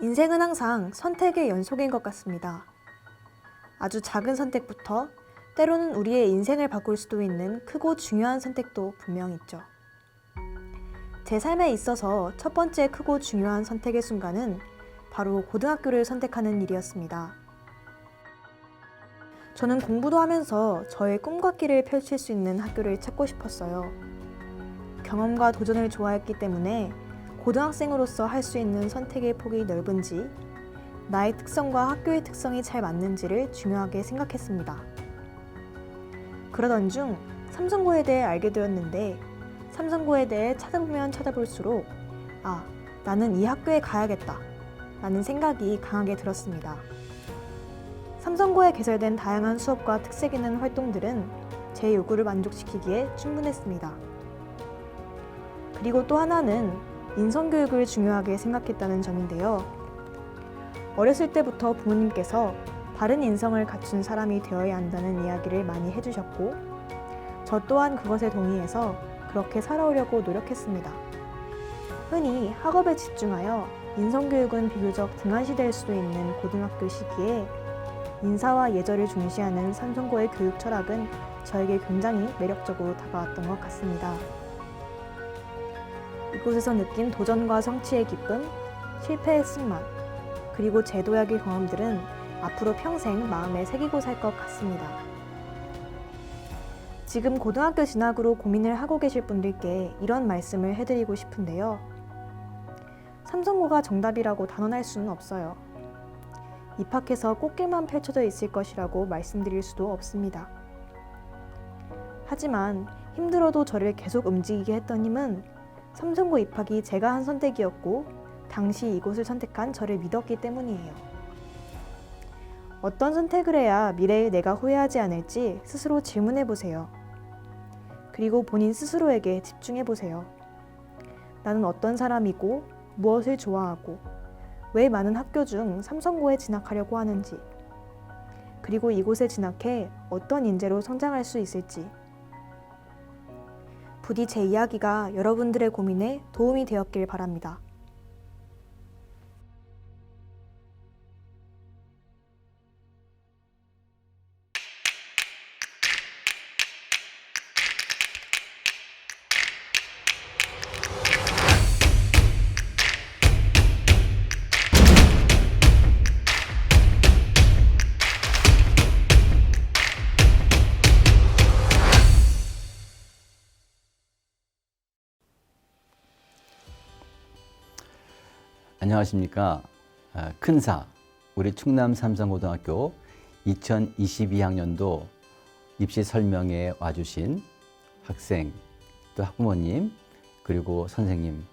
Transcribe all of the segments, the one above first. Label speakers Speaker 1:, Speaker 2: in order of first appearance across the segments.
Speaker 1: 인생은 항상 선택의 연속인 것 같습니다. 아주 작은 선택부터 때로는 우리의 인생을 바꿀 수도 있는 크고 중요한 선택도 분명 있죠. 제 삶에 있어서 첫 번째 크고 중요한 선택의 순간은 바로 고등학교를 선택하는 일이었습니다. 저는 공부도 하면서 저의 꿈과 길을 펼칠 수 있는 학교를 찾고 싶었어요. 경험과 도전을 좋아했기 때문에 고등학생으로서 할 수 있는 선택의 폭이 넓은지, 나의 특성과 학교의 특성이 잘 맞는지를 중요하게 생각했습니다. 그러던 중 삼성고에 대해 알게 되었는데, 삼성고에 대해 찾아보면 찾아볼수록 나는 이 학교에 가야겠다 라는 생각이 강하게 들었습니다. 삼성고에 개설된 다양한 수업과 특색 있는 활동들은 제 요구를 만족시키기에 충분했습니다. 그리고 또 하나는 인성교육을 중요하게 생각했다는 점인데요. 어렸을 때부터 부모님께서 바른 인성을 갖춘 사람이 되어야 한다는 이야기를 많이 해주셨고, 저 또한 그것에 동의해서 그렇게 살아오려고 노력했습니다. 흔히 학업에 집중하여 인성교육은 비교적 등한시될 수도 있는 고등학교 시기에 인사와 예절을 중시하는 삼성고의 교육 철학은 저에게 굉장히 매력적으로 다가왔던 것 같습니다. 이곳에서 느낀 도전과 성취의 기쁨, 실패의 승만, 그리고 제도약의 경험들은 앞으로 평생 마음에 새기고 살 것 같습니다. 지금 고등학교 진학으로 고민을 하고 계실 분들께 이런 말씀을 해드리고 싶은데요. 삼성고가 정답이라고 단언할 수는 없어요. 입학해서 꽃길만 펼쳐져 있을 것이라고 말씀드릴 수도 없습니다. 하지만 힘들어도 저를 계속 움직이게 했던 힘은 삼성고 입학이 제가 한 선택이었고, 당시 이곳을 선택한 저를 믿었기 때문이에요. 어떤 선택을 해야 미래에 내가 후회하지 않을지 스스로 질문해보세요. 그리고 본인 스스로에게 집중해보세요. 나는 어떤 사람이고, 무엇을 좋아하고, 왜 많은 학교 중 삼성고에 진학하려고 하는지, 그리고 이곳에 진학해 어떤 인재로 성장할 수 있을지. 부디 제 이야기가 여러분들의 고민에 도움이 되었길 바랍니다.
Speaker 2: 안녕하십니까. 큰사, 우리 충남 삼성고등학교 2022학년도 입시 설명회에 와주신 학생, 또 학부모님, 그리고 선생님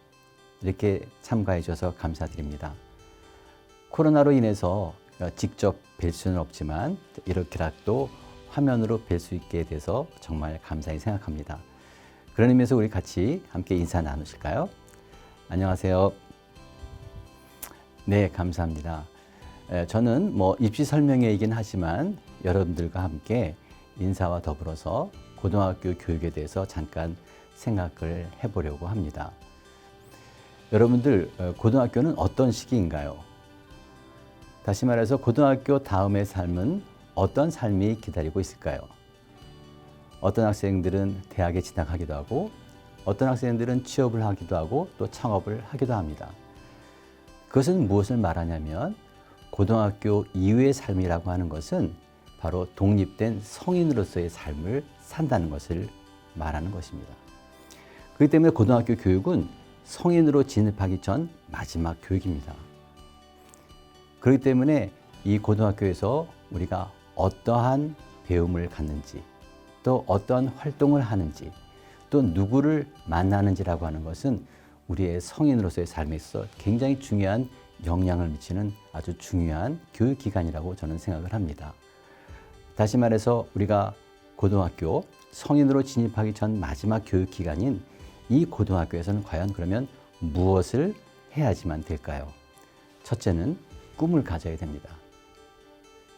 Speaker 2: 이렇게 참가해 주셔서 감사드립니다. 코로나로 인해서 직접 뵐 수는 없지만 이렇게라도 화면으로 뵐 수 있게 돼서 정말 감사히 생각합니다. 그런 의미에서 우리 같이 함께 인사 나누실까요? 안녕하세요. 네, 감사합니다. 저는 입시 설명회이긴 하지만 여러분들과 함께 인사와 더불어서 고등학교 교육에 대해서 잠깐 생각을 해보려고 합니다. 여러분들, 고등학교는 어떤 시기인가요? 다시 말해서 고등학교 다음의 삶은 어떤 삶이 기다리고 있을까요? 어떤 학생들은 대학에 진학하기도 하고, 어떤 학생들은 취업을 하기도 하고, 또 창업을 하기도 합니다. 그것은 무엇을 말하냐면, 고등학교 이후의 삶이라고 하는 것은 바로 독립된 성인으로서의 삶을 산다는 것을 말하는 것입니다. 그렇기 때문에 고등학교 교육은 성인으로 진입하기 전 마지막 교육입니다. 그렇기 때문에 이 고등학교에서 우리가 어떠한 배움을 갖는지, 또 어떤 활동을 하는지, 또 누구를 만나는지라고 하는 것은 우리의 성인으로서의 삶에 있어서 굉장히 중요한 영향을 미치는 아주 중요한 교육기관이라고 저는 생각을 합니다. 다시 말해서 우리가 고등학교 성인으로 진입하기 전 마지막 교육기관인 이 고등학교에서는 과연 그러면 무엇을 해야지만 될까요? 첫째는 꿈을 가져야 됩니다.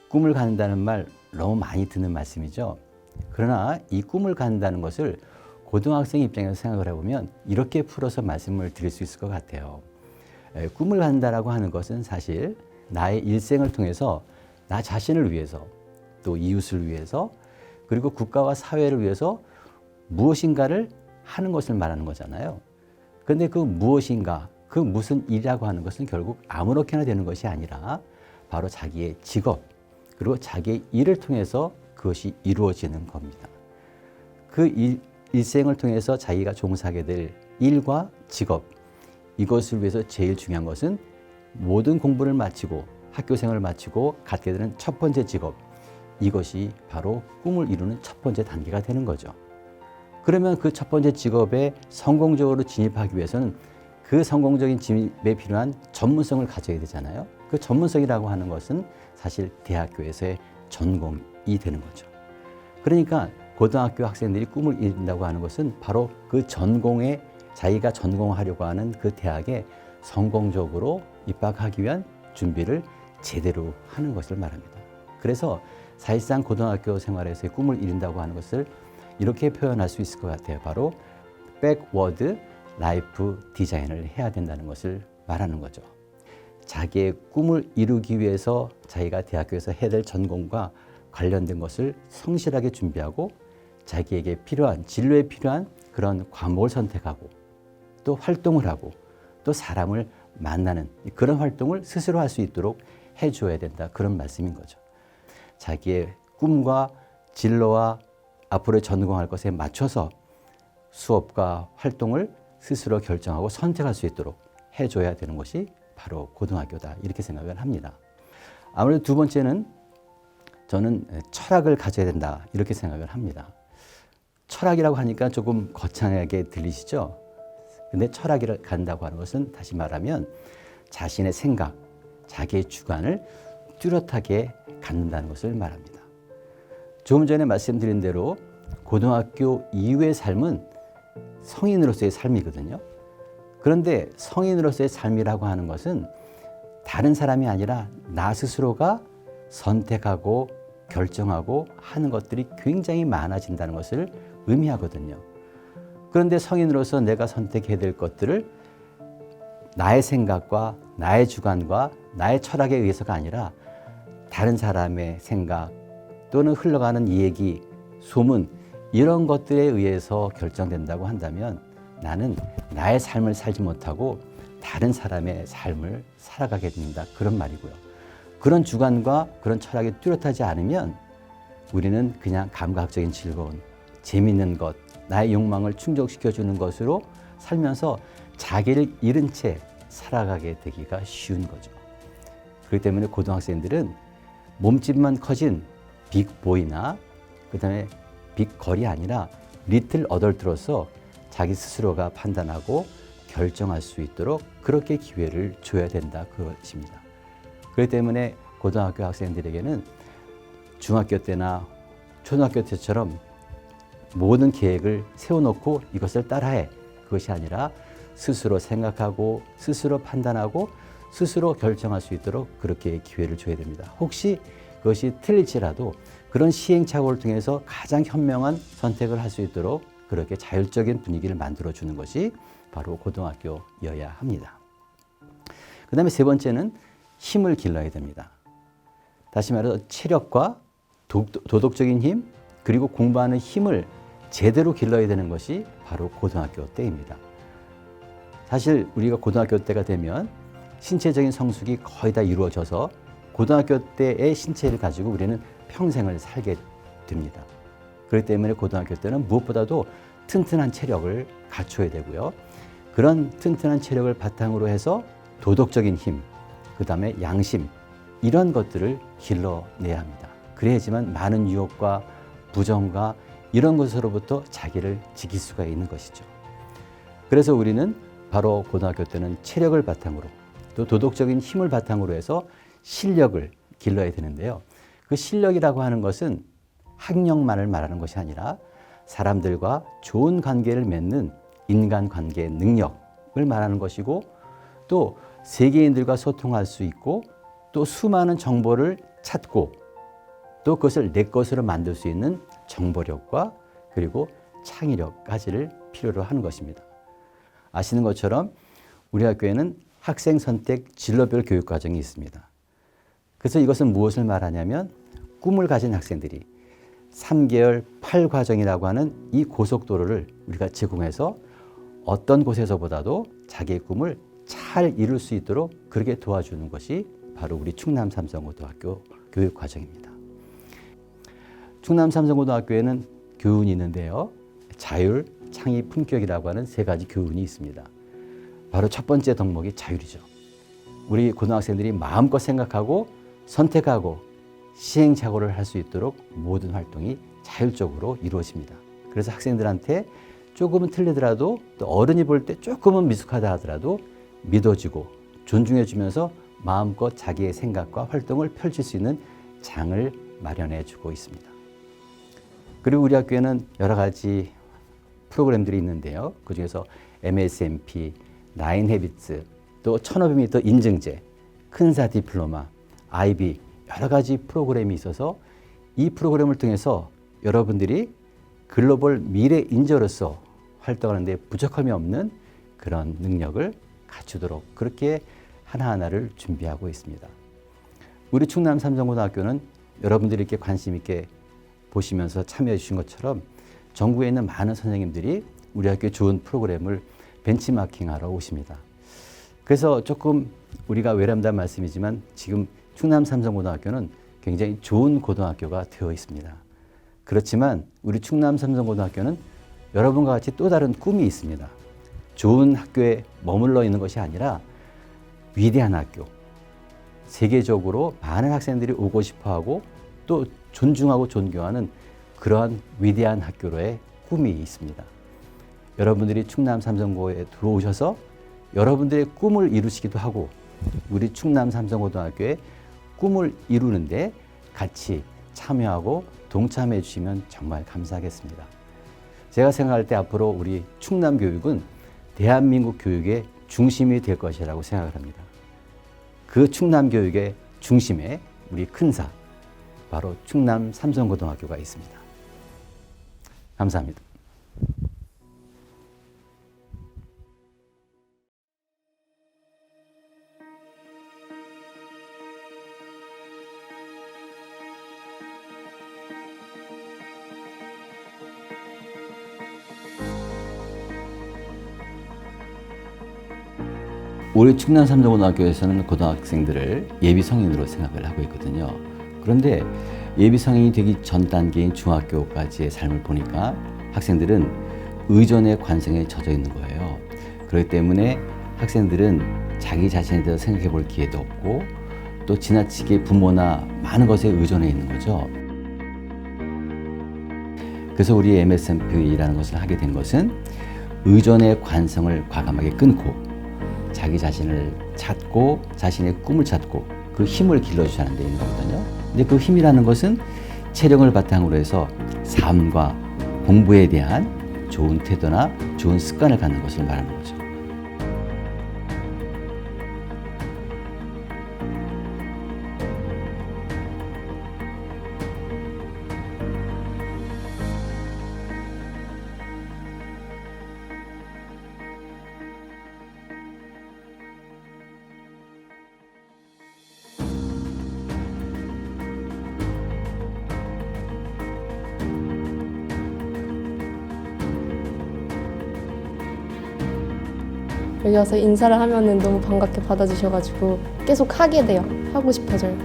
Speaker 2: 꿈을 갖는다는 말 너무 많이 듣는 말씀이죠. 그러나 이 꿈을 갖는다는 것을 고등학생 입장에서 생각을 해보면 이렇게 풀어서 말씀을 드릴 수 있을 것 같아요. 꿈을 갖는다라고 하는 것은 사실 나의 일생을 통해서 나 자신을 위해서 또 이웃을 위해서 그리고 국가와 사회를 위해서 무엇인가를 하는 것을 말하는 거잖아요. 그런데 그 무엇인가, 그 무슨 일이라고 하는 것은 결국 아무렇게나 되는 것이 아니라 바로 자기의 직업 그리고 자기의 일을 통해서 그것이 이루어지는 겁니다. 그 일생을 통해서 자기가 종사하게 될 일과 직업, 이것을 위해서 제일 중요한 것은 모든 공부를 마치고 학교생활을 마치고 갖게 되는 첫 번째 직업, 이것이 바로 꿈을 이루는 첫 번째 단계가 되는 거죠. 그러면 그 첫 번째 직업에 성공적으로 진입하기 위해서는 그 성공적인 진입에 필요한 전문성을 가져야 되잖아요. 그 전문성이라고 하는 것은 사실 대학교에서의 전공이 되는 거죠. 그러니까 고등학교 학생들이 꿈을 이룬다고 하는 것은 바로 그 전공에 자기가 전공하려고 하는 그 대학에 성공적으로 입학하기 위한 준비를 제대로 하는 것을 말합니다. 그래서 사실상 고등학교 생활에서의 꿈을 이룬다고 하는 것을 이렇게 표현할 수 있을 것 같아요. 바로 백워드 라이프 디자인을 해야 된다는 것을 말하는 거죠. 자기의 꿈을 이루기 위해서 자기가 대학교에서 해야 될 전공과 관련된 것을 성실하게 준비하고 자기에게 필요한 진로에 필요한 그런 과목을 선택하고 또 활동을 하고 또 사람을 만나는 그런 활동을 스스로 할 수 있도록 해줘야 된다. 그런 말씀인 거죠. 자기의 꿈과 진로와 앞으로 전공할 것에 맞춰서 수업과 활동을 스스로 결정하고 선택할 수 있도록 해줘야 되는 것이 바로 고등학교다. 이렇게 생각을 합니다. 아무래도 두 번째는 저는 철학을 가져야 된다. 이렇게 생각을 합니다. 철학이라고 하니까 조금 거창하게 들리시죠? 근데 철학을 갖는다고 하는 것은 다시 말하면 자신의 생각, 자기의 주관을 뚜렷하게 갖는다는 것을 말합니다. 조금 전에 말씀드린 대로 고등학교 이후의 삶은 성인으로서의 삶이거든요. 그런데 성인으로서의 삶이라고 하는 것은 다른 사람이 아니라 나 스스로가 선택하고 결정하고 하는 것들이 굉장히 많아진다는 것을 의미하거든요. 그런데 성인으로서 내가 선택해야 될 것들을 나의 생각과 나의 주관과 나의 철학에 의해서가 아니라 다른 사람의 생각 또는 흘러가는 얘기, 소문 이런 것들에 의해서 결정된다고 한다면 나는 나의 삶을 살지 못하고 다른 사람의 삶을 살아가게 된다. 그런 말이고요. 그런 주관과 그런 철학이 뚜렷하지 않으면 우리는 그냥 감각적인 즐거움, 재미있는 것, 나의 욕망을 충족시켜주는 것으로 살면서 자기를 잃은 채 살아가게 되기가 쉬운 거죠. 그렇기 때문에 고등학생들은 몸집만 커진 빅보이나 그다음에 빅걸이 아니라 리틀 어덜트로서 자기 스스로가 판단하고 결정할 수 있도록 그렇게 기회를 줘야 된다 그것입니다. 그렇기 때문에 고등학교 학생들에게는 중학교 때나 초등학교 때처럼 모든 계획을 세워놓고 이것을 따라해 그것이 아니라 스스로 생각하고 스스로 판단하고 스스로 결정할 수 있도록 그렇게 기회를 줘야 됩니다. 혹시 그것이 틀릴지라도 그런 시행착오를 통해서 가장 현명한 선택을 할 수 있도록 그렇게 자율적인 분위기를 만들어주는 것이 바로 고등학교여야 합니다. 그 다음에 세 번째는 힘을 길러야 됩니다. 다시 말해서 체력과 도덕적인 힘 그리고 공부하는 힘을 제대로 길러야 되는 것이 바로 고등학교 때입니다. 사실 우리가 고등학교 때가 되면 신체적인 성숙이 거의 다 이루어져서 고등학교 때의 신체를 가지고 우리는 평생을 살게 됩니다. 그렇기 때문에 고등학교 때는 무엇보다도 튼튼한 체력을 갖춰야 되고요. 그런 튼튼한 체력을 바탕으로 해서 도덕적인 힘, 그 다음에 양심 이런 것들을 길러내야 합니다. 그래야지만 많은 유혹과 부정과 이런 것으로부터 자기를 지킬 수가 있는 것이죠. 그래서 우리는 바로 고등학교 때는 체력을 바탕으로 또 도덕적인 힘을 바탕으로 해서 실력을 길러야 되는데요. 그 실력이라고 하는 것은 학력만을 말하는 것이 아니라 사람들과 좋은 관계를 맺는 인간관계 능력을 말하는 것이고 또 세계인들과 소통할 수 있고 또 수많은 정보를 찾고 또 그것을 내 것으로 만들 수 있는 정보력과 그리고 창의력까지를 필요로 하는 것입니다. 아시는 것처럼 우리 학교에는 학생 선택 진로별 교육 과정이 있습니다. 그래서 이것은 무엇을 말하냐면 꿈을 가진 학생들이 3개월 8과정이라고 하는 이 고속도로를 우리가 제공해서 어떤 곳에서보다도 자기의 꿈을 잘 이룰 수 있도록 그렇게 도와주는 것이 바로 우리 충남 삼성고등학교 교육 과정입니다. 충남 삼성고등학교에는 교훈이 있는데요. 자율, 창의, 품격이라고 하는 3가지 교훈이 있습니다. 바로 첫 번째 덕목이 자율이죠. 우리 고등학생들이 마음껏 생각하고 선택하고 시행착오를 할 수 있도록 모든 활동이 자율적으로 이루어집니다. 그래서 학생들한테 조금은 틀리더라도 또 어른이 볼 때 조금은 미숙하다 하더라도 믿어주고 존중해 주면서 마음껏 자기의 생각과 활동을 펼칠 수 있는 장을 마련해 주고 있습니다. 그리고 우리 학교에는 여러 가지 프로그램들이 있는데요. 그중에서 MSMP, 9해비츠, 또 1500m 인증제, 큰사 디플로마, IB 여러 가지 프로그램이 있어서 이 프로그램을 통해서 여러분들이 글로벌 미래 인재로서 활동하는데 부족함이 없는 그런 능력을 갖추도록 그렇게 하나하나를 준비하고 있습니다. 우리 충남 삼성고등학교는 여러분들이 이렇게 관심 있게 보시면서 참여해 주신 것처럼 전국에 있는 많은 선생님들이 우리 학교의 좋은 프로그램을 벤치마킹하러 오십니다. 그래서 조금 우리가 외람된 말씀이지만 지금 충남 삼성고등학교는 굉장히 좋은 고등학교가 되어 있습니다. 그렇지만 우리 충남 삼성고등학교는 여러분과 같이 또 다른 꿈이 있습니다. 좋은 학교에 머물러 있는 것이 아니라 위대한 학교, 세계적으로 많은 학생들이 오고 싶어하고 또 존중하고 존경하는 그러한 위대한 학교로의 꿈이 있습니다. 여러분들이 충남 삼성고에 들어오셔서 여러분들의 꿈을 이루시기도 하고 우리 충남 삼성고등학교의 꿈을 이루는데 같이 참여하고 동참해 주시면 정말 감사하겠습니다. 제가 생각할 때 앞으로 우리 충남 교육은 대한민국 교육의 중심이 될 것이라고 생각을 합니다. 그 충남 교육의 중심에 우리 큰사, 바로 충남 삼성고등학교가 있습니다. 감사합니다. 우리 충남 삼성고등학교에서는 고등학생들을 예비 성인으로 생각을 하고 있거든요. 그런데 예비 성인이 되기 전 단계인 중학교까지의 삶을 보니까 학생들은 의존의 관성에 젖어 있는 거예요. 그렇기 때문에 학생들은 자기 자신에 대해서 생각해 볼 기회도 없고 또 지나치게 부모나 많은 것에 의존해 있는 거죠. 그래서 우리 MSMP라는 것을 하게 된 것은 의존의 관성을 과감하게 끊고 자기 자신을 찾고 자신의 꿈을 찾고 그 힘을 길러주자는 데 있는 거거든요. 근데 그 힘이라는 것은 체력을 바탕으로 해서 삶과 공부에 대한 좋은 태도나 좋은 습관을 갖는 것을 말하는 거죠.
Speaker 3: 여기 와서 인사를 하면은 너무 반갑게 받아주셔가지고 계속 하게 돼요. 하고 싶어져요.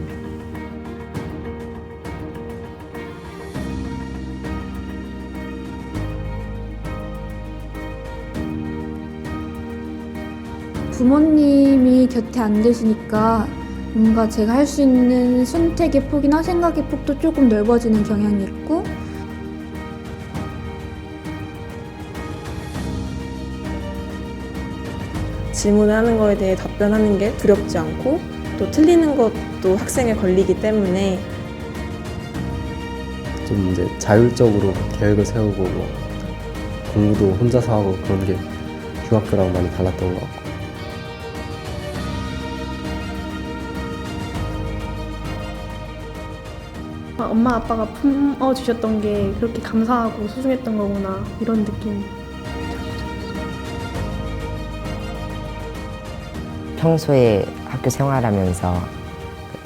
Speaker 4: 부모님이 곁에 안 계시니까 뭔가 제가 할 수 있는 선택의 폭이나 생각의 폭도 조금 넓어지는 경향이 있고,
Speaker 5: 질문하는 거에 대해 답변하는 게 두렵지 않고 또 틀리는 것도 학생에 걸리기 때문에
Speaker 6: 좀 이제 자율적으로 계획을 세우고 뭐 공부도 혼자서 하고 그런 게 중학교랑 많이 달랐던 것 같고.
Speaker 7: 엄마 아빠가 품어주셨던 게 그렇게 감사하고 소중했던 거구나 이런 느낌.
Speaker 8: 평소에 학교 생활하면서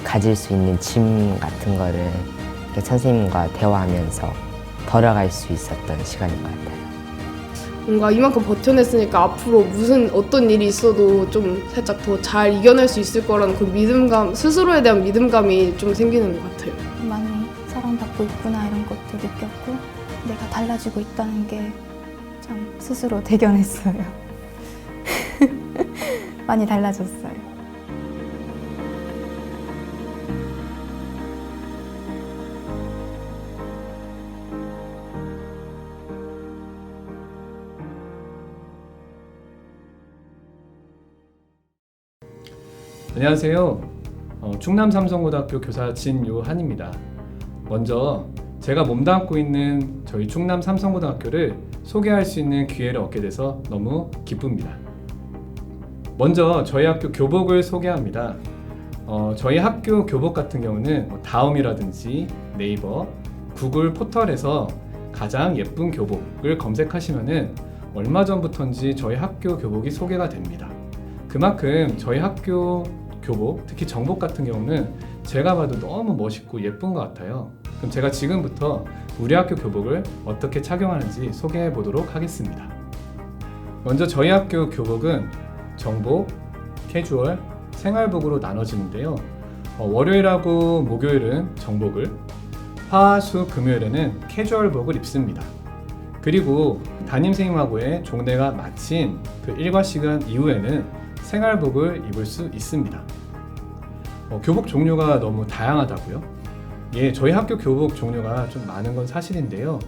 Speaker 8: 가질 수 있는 짐 같은 거를 이렇게 선생님과 대화하면서 덜어갈 수 있었던 시간인 것 같아요.
Speaker 3: 뭔가 이만큼 버텨냈으니까 앞으로 어떤 일이 있어도 좀 살짝 더 잘 이겨낼 수 있을 거라는 그 믿음감, 스스로에 대한 믿음감이 좀 생기는 것 같아요.
Speaker 9: 많이 사랑받고 있구나 이런 것도 느꼈고 내가 달라지고 있다는 게 참 스스로 대견했어요. 많이 달라졌어요.
Speaker 10: 안녕하세요. 충남 삼성고등학교 교사 진요한입니다. 먼저 제가 몸담고 있는 저희 충남 삼성고등학교를 소개할 수 있는 기회를 얻게 돼서 너무 기쁩니다. 먼저 저희 학교 교복을 소개합니다. 저희 학교 교복 같은 경우는 다음이라든지 네이버, 구글 포털에서 가장 예쁜 교복을 검색하시면은 얼마 전부터인지 저희 학교 교복이 소개가 됩니다. 그만큼 저희 학교 교복, 특히 정복 같은 경우는 제가 봐도 너무 멋있고 예쁜 것 같아요. 그럼 제가 지금부터 우리 학교 교복을 어떻게 착용하는지 소개해 보도록 하겠습니다. 먼저 저희 학교 교복은 정복, 캐주얼, 생활복으로 나눠지는데요. 월요일하고 목요일은 정복을, 화, 수, 금요일에는 캐주얼복을 입습니다. 그리고 담임선생님하고의 종례가 마친 그 일과 시간 이후에는 생활복을 입을 수 있습니다. 교복 종류가 너무 다양하다고요? 예, 저희 학교 교복 종류가 좀 많은 건 사실인데요.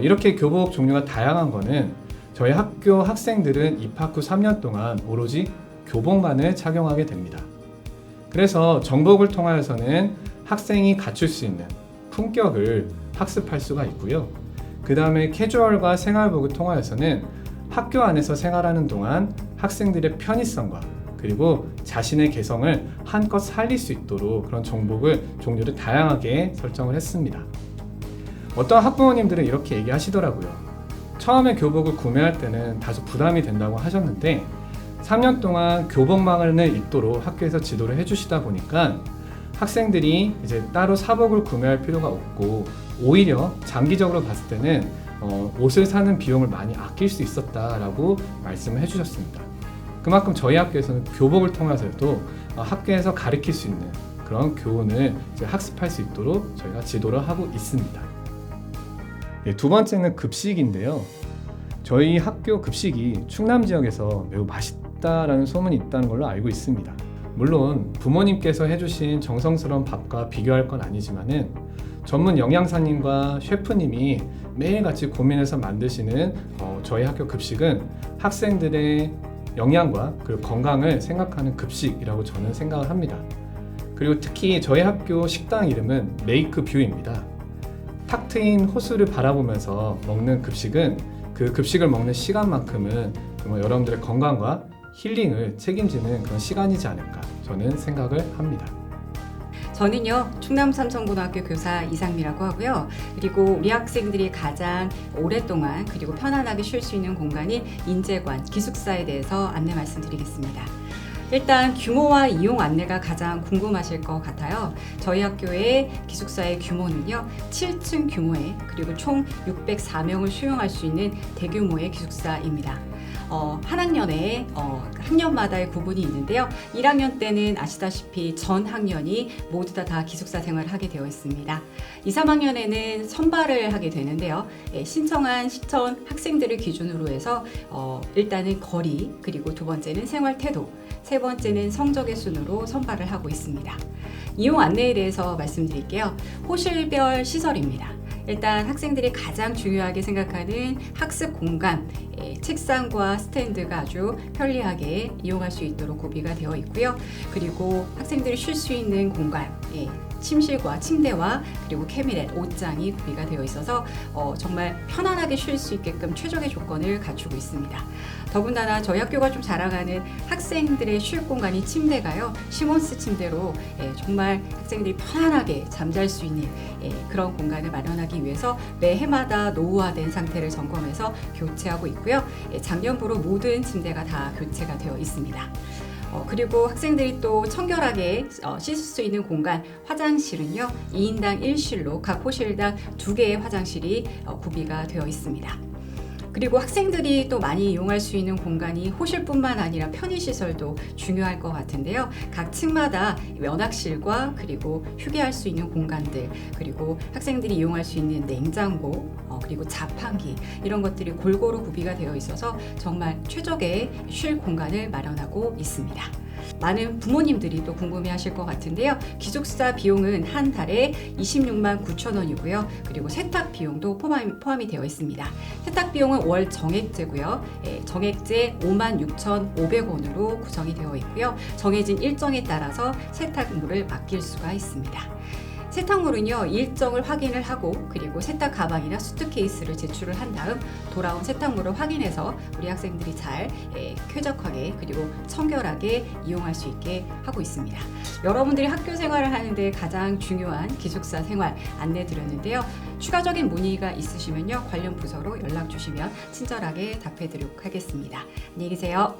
Speaker 10: 이렇게 교복 종류가 다양한 거는 저희 학교 학생들은 입학 후 3년 동안 오로지 교복만을 착용하게 됩니다. 그래서 정복을 통하여서는 학생이 갖출 수 있는 품격을 학습할 수가 있고요. 그 다음에 캐주얼과 생활복을 통하여서는 학교 안에서 생활하는 동안 학생들의 편의성과 그리고 자신의 개성을 한껏 살릴 수 있도록 그런 종류를 다양하게 설정을 했습니다. 어떤 학부모님들은 이렇게 얘기하시더라고요. 처음에 교복을 구매할 때는 다소 부담이 된다고 하셨는데 3년 동안 교복만을 입도록 학교에서 지도를 해주시다 보니까 학생들이 이제 따로 사복을 구매할 필요가 없고 오히려 장기적으로 봤을 때는 옷을 사는 비용을 많이 아낄 수 있었다라고 말씀을 해주셨습니다. 그만큼 저희 학교에서는 교복을 통해서도 학교에서 가르칠 수 있는 그런 교훈을 이제 학습할 수 있도록 저희가 지도를 하고 있습니다. 네, 두 번째는 급식인데요. 저희 학교 급식이 충남 지역에서 매우 맛있다라는 소문이 있다는 걸로 알고 있습니다. 물론 부모님께서 해주신 정성스러운 밥과 비교할 건 아니지만은 전문 영양사님과 셰프님이 매일같이 고민해서 만드시는 저희 학교 급식은 학생들의 영양과 그리고 건강을 생각하는 급식이라고 저는 생각을 합니다. 그리고 특히 저희 학교 식당 이름은 메이크 뷰입니다. 탁 트인 호수를 바라보면서 먹는 급식은 그 급식을 먹는 시간만큼은 정말 여러분들의 건강과 힐링을 책임지는 그런 시간이지 않을까 저는 생각을 합니다.
Speaker 11: 저는요, 충남 삼성고등학교 교사 이상미라고 하고요. 그리고 우리 학생들이 가장 오랫동안 그리고 편안하게 쉴 수 있는 공간인 인재관, 기숙사에 대해서 안내 말씀드리겠습니다. 일단 규모와 이용 안내가 가장 궁금하실 것 같아요. 저희 학교의 기숙사의 규모는요, 7층 규모의 그리고 총 604명을 수용할 수 있는 대규모의 기숙사입니다. 한 학년에 학년마다의 구분이 있는데요. 1학년 때는 아시다시피 전 학년이 모두 다 기숙사 생활을 하게 되어 있습니다. 2, 3학년에는 선발을 하게 되는데요. 신청한 시청 학생들을 기준으로 해서 일단은 거리, 그리고 두 번째는 생활 태도, 세 번째는 성적의 순으로 선발을 하고 있습니다. 이용 안내에 대해서 말씀드릴게요. 호실별 시설입니다. 일단 학생들이 가장 중요하게 생각하는 학습 공간, 책상과 스탠드가 아주 편리하게 이용할 수 있도록 구비가 되어 있고요. 그리고 학생들이 쉴 수 있는 공간, 침실과 침대와 그리고 캐비넷, 옷장이 구비가 되어 있어서 정말 편안하게 쉴 수 있게끔 최적의 조건을 갖추고 있습니다. 더군다나 저희 학교가 좀 자랑하는 학생들의 쉴 공간이 침대가요, 시몬스 침대로 정말 학생들이 편안하게 잠잘 수 있는 그런 공간을 마련하기 위해서 매 해마다 노후화된 상태를 점검해서 교체하고 있고요. 작년부로 모든 침대가 다 교체가 되어 있습니다. 그리고 학생들이 또 청결하게 씻을 수 있는 공간, 화장실은요 2인당 1실로 각 호실당 2개의 화장실이 구비가 되어 있습니다. 그리고 학생들이 또 많이 이용할 수 있는 공간이 호실뿐만 아니라 편의시설도 중요할 것 같은데요. 각 층마다 면학실과 그리고 휴게할 수 있는 공간들, 그리고 학생들이 이용할 수 있는 냉장고, 그리고 자판기 이런 것들이 골고루 구비가 되어 있어서 정말 최적의 쉴 공간을 마련하고 있습니다. 많은 부모님들이 또 궁금해하실 것 같은데요. 기숙사 비용은 한 달에 26만 9천 원이고요. 그리고 세탁 비용도 포함이 되어 있습니다. 세탁 비용은 월 정액제고요. 정액제 5만 6,500원으로 구성이 되어 있고요. 정해진 일정에 따라서 세탁물을 맡길 수가 있습니다. 세탁물은요 일정을 확인을 하고 그리고 세탁 가방이나 수트케이스를 제출을 한 다음 돌아온 세탁물을 확인해서 우리 학생들이 잘 쾌적하게 그리고 청결하게 이용할 수 있게 하고 있습니다. 여러분들이 학교 생활을 하는데 가장 중요한 기숙사 생활 안내 드렸는데요. 추가적인 문의가 있으시면요 관련 부서로 연락 주시면 친절하게 답해 드리도록 하겠습니다. 안녕히 계세요.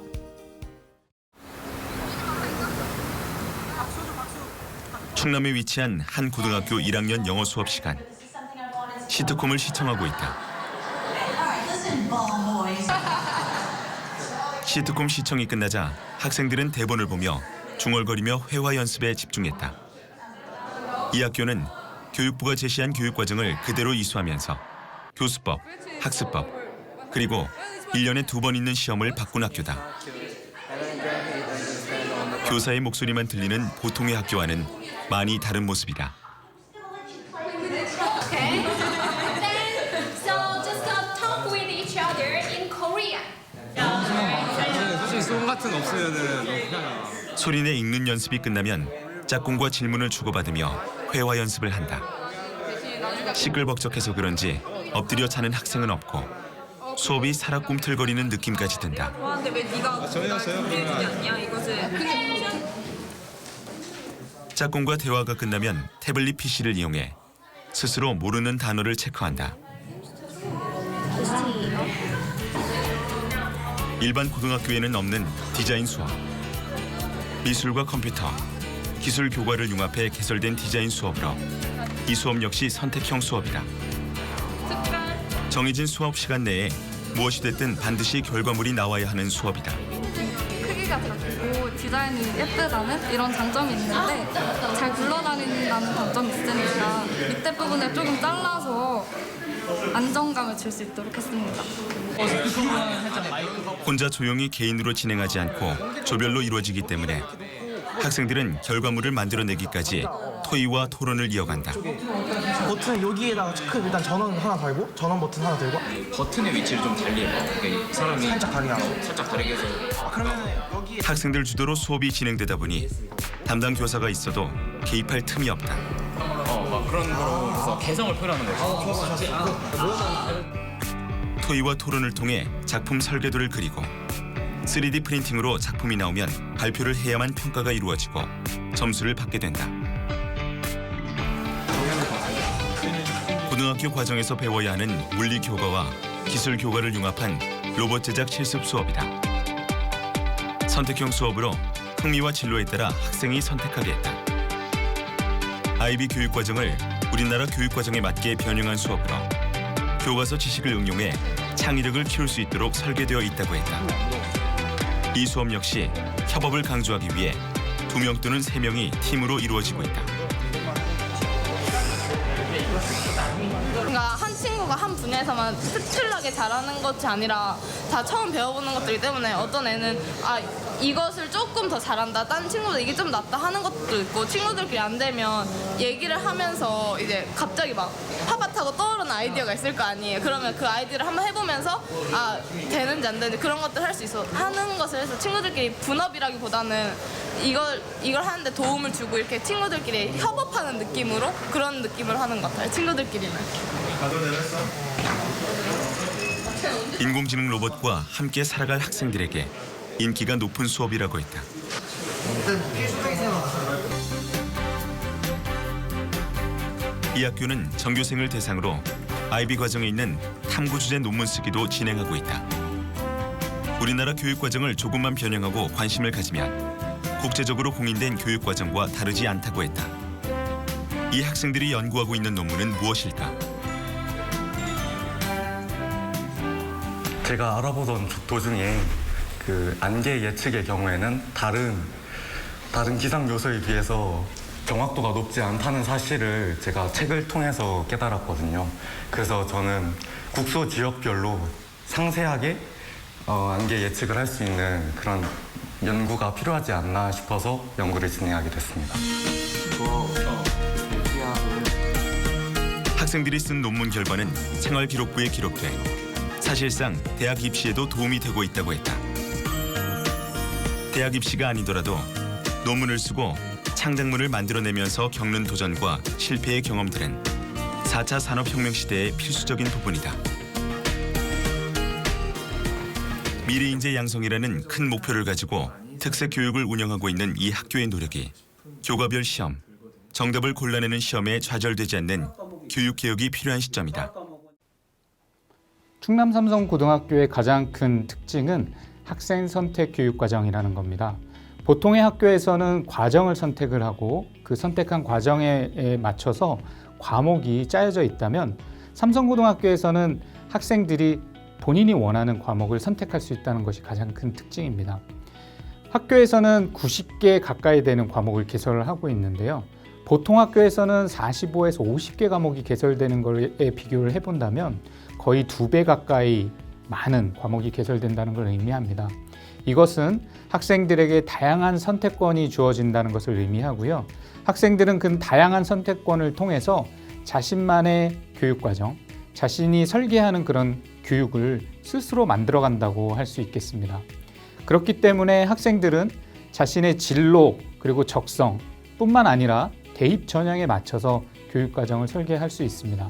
Speaker 12: 충남에 위치한 한 고등학교 1학년 영어 수업 시간. 시트콤을 시청하고 있다. 시트콤 시청이 끝나자 학생들은 대본을 보며 중얼거리며 회화 연습에 집중했다. 이 학교는 교육부가 제시한 교육과정을 그대로 이수하면서 교수법, 학습법, 그리고 1년에 2번 있는 시험을 바꾼 학교다. 교사의 목소리만 들리는 보통의 학교와는 많이 다른 모습이다.
Speaker 13: 솔직히 수업 같은 거 없으면은
Speaker 12: 소리내 읽는 연습이 끝나면 짝꿍과 질문을 주고받으며 회화 연습을 한다. 시끌벅적해서 그런지 엎드려 자는 학생은 없고 수업이 살아꿈틀거리는 느낌까지 든다.
Speaker 14: 근데 왜 네가 않냐 이것은.
Speaker 12: 짝꿍과 대화가 끝나면 태블릿 PC를 이용해 스스로 모르는 단어를 체크한다. 일반 고등학교에는 없는 디자인 수업. 미술과 컴퓨터, 기술 교과를 융합해 개설된 디자인 수업으로 이 수업 역시 선택형 수업이다. 정해진 수업 시간 내에 무엇이 됐든 반드시 결과물이 나와야 하는 수업이다.
Speaker 15: 크기가 작고 디자인이 예쁘다는 이런 장점이 있는데 잘 굴러다닌다는 단점이 있으니까 밑에 부분을 조금 잘라서 안정감을 줄 수 있도록 했습니다.
Speaker 12: 혼자 조용히 개인으로 진행하지 않고 조별로 이루어지기 때문에 학생들은 결과물을 만들어내기까지 토의와 토론을 이어간다.
Speaker 16: 버튼 여기에다가 일단 전원 하나 달고 전원 버튼 하나 들고
Speaker 13: 버튼의 위치를 좀 달리 해봐. 그러니까 사람이
Speaker 16: 살짝 다르게 하고
Speaker 13: 살짝 다르게 해서.
Speaker 16: 그러면 여기
Speaker 12: 학생들 주도로 수업이 진행되다 보니 담당 교사가 있어도 개입할 틈이 없다.
Speaker 13: 막 그런 거로 해서 개성을 표현하는 거지.
Speaker 12: 토의와 토론을 통해 작품 설계도를 그리고 3D 프린팅으로 작품이 나오면 발표를 해야만 평가가 이루어지고 점수를 받게 된다. 고등학교 과정에서 배워야 하는 물리 교과와 기술 교과를 융합한 로봇 제작 실습 수업이다. 선택형 수업으로 흥미와 진로에 따라 학생이 선택하게 했다. IB 교육과정을 우리나라 교육과정에 맞게 변형한 수업으로 교과서 지식을 응용해 창의력을 키울 수 있도록 설계되어 있다고 했다. 이 수업 역시 협업을 강조하기 위해 2명 또는 3명이 팀으로 이루어지고 있다.
Speaker 17: 그러니까 한 친구가 한 분야에서만 특출나게 잘하는 것이 아니라 다 처음 배워보는 것들이기 때문에 어떤 애는 이것을 조금 더 잘한다, 다른 친구들 이게 좀 낫다 하는 것도 있고, 친구들끼리 안 되면 얘기를 하면서 이제 갑자기 막 팟팟하고 떠오르는 아이디어가 있을 거 아니에요. 그러면 그 아이디어를 한번 해보면서 되는지 안 되는지 그런 것들 할 수 있어 하는 것을 해서 친구들끼리 분업이라기보다는 이걸 하는데 도움을 주고 이렇게 친구들끼리 협업하는 느낌으로 그런 느낌을 하는 것 같아요. 친구들끼리는.
Speaker 12: 인공지능 로봇과 함께 살아갈 학생들에게 인기가 높은 수업이라고 했다. 이 학교는 전교생을 대상으로 IB 과정에 있는 탐구 주제 논문 쓰기도 진행하고 있다. 우리나라 교육 과정을 조금만 변형하고 관심을 가지면 국제적으로 공인된 교육과정과 다르지 않다고 했다. 이 학생들이 연구하고 있는 논문은 무엇일까?
Speaker 18: 제가 알아보던 도중에 그 안개 예측의 경우에는 다른 기상 요소에 비해서 정확도가 높지 않다는 사실을 제가 책을 통해서 깨달았거든요. 그래서 저는 국소 지역별로 상세하게 안개 예측을 할 수 있는 그런 연구가 필요하지 않나 싶어서 연구를 진행하게 됐습니다.
Speaker 12: 학생들이 쓴 논문 결과는 생활기록부에 기록돼 사실상 대학 입시에도 도움이 되고 있다고 했다. 대학 입시가 아니더라도 논문을 쓰고 창작물을 만들어내면서 겪는 도전과 실패의 경험들은 4차 산업혁명 시대의 필수적인 부분이다. 미래인재 양성이라는 큰 목표를 가지고 특색 교육을 운영하고 있는 이 학교의 노력이 교과별 시험, 정답을 골라내는 시험에 좌절되지 않는 교육개혁이 필요한 시점이다.
Speaker 19: 충남 삼성고등학교의 가장 큰 특징은 학생 선택 교육과정이라는 겁니다. 보통의 학교에서는 과정을 선택을 하고 그 선택한 과정에 맞춰서 과목이 짜여져 있다면 삼성고등학교에서는 학생들이 본인이 원하는 과목을 선택할 수 있다는 것이 가장 큰 특징입니다. 학교에서는 90개 가까이 되는 과목을 개설을 하고 있는데요. 보통 학교에서는 45에서 50개 과목이 개설되는 것에 비교를 해본다면 거의 2배 가까이 많은 과목이 개설된다는 걸 의미합니다. 이것은 학생들에게 다양한 선택권이 주어진다는 것을 의미하고요. 학생들은 그 다양한 선택권을 통해서 자신만의 교육과정, 자신이 설계하는 그런 교육을 스스로 만들어간다고 할 수 있겠습니다. 그렇기 때문에 학생들은 자신의 진로 그리고 적성 뿐만 아니라 대입 전형에 맞춰서 교육과정을 설계할 수 있습니다.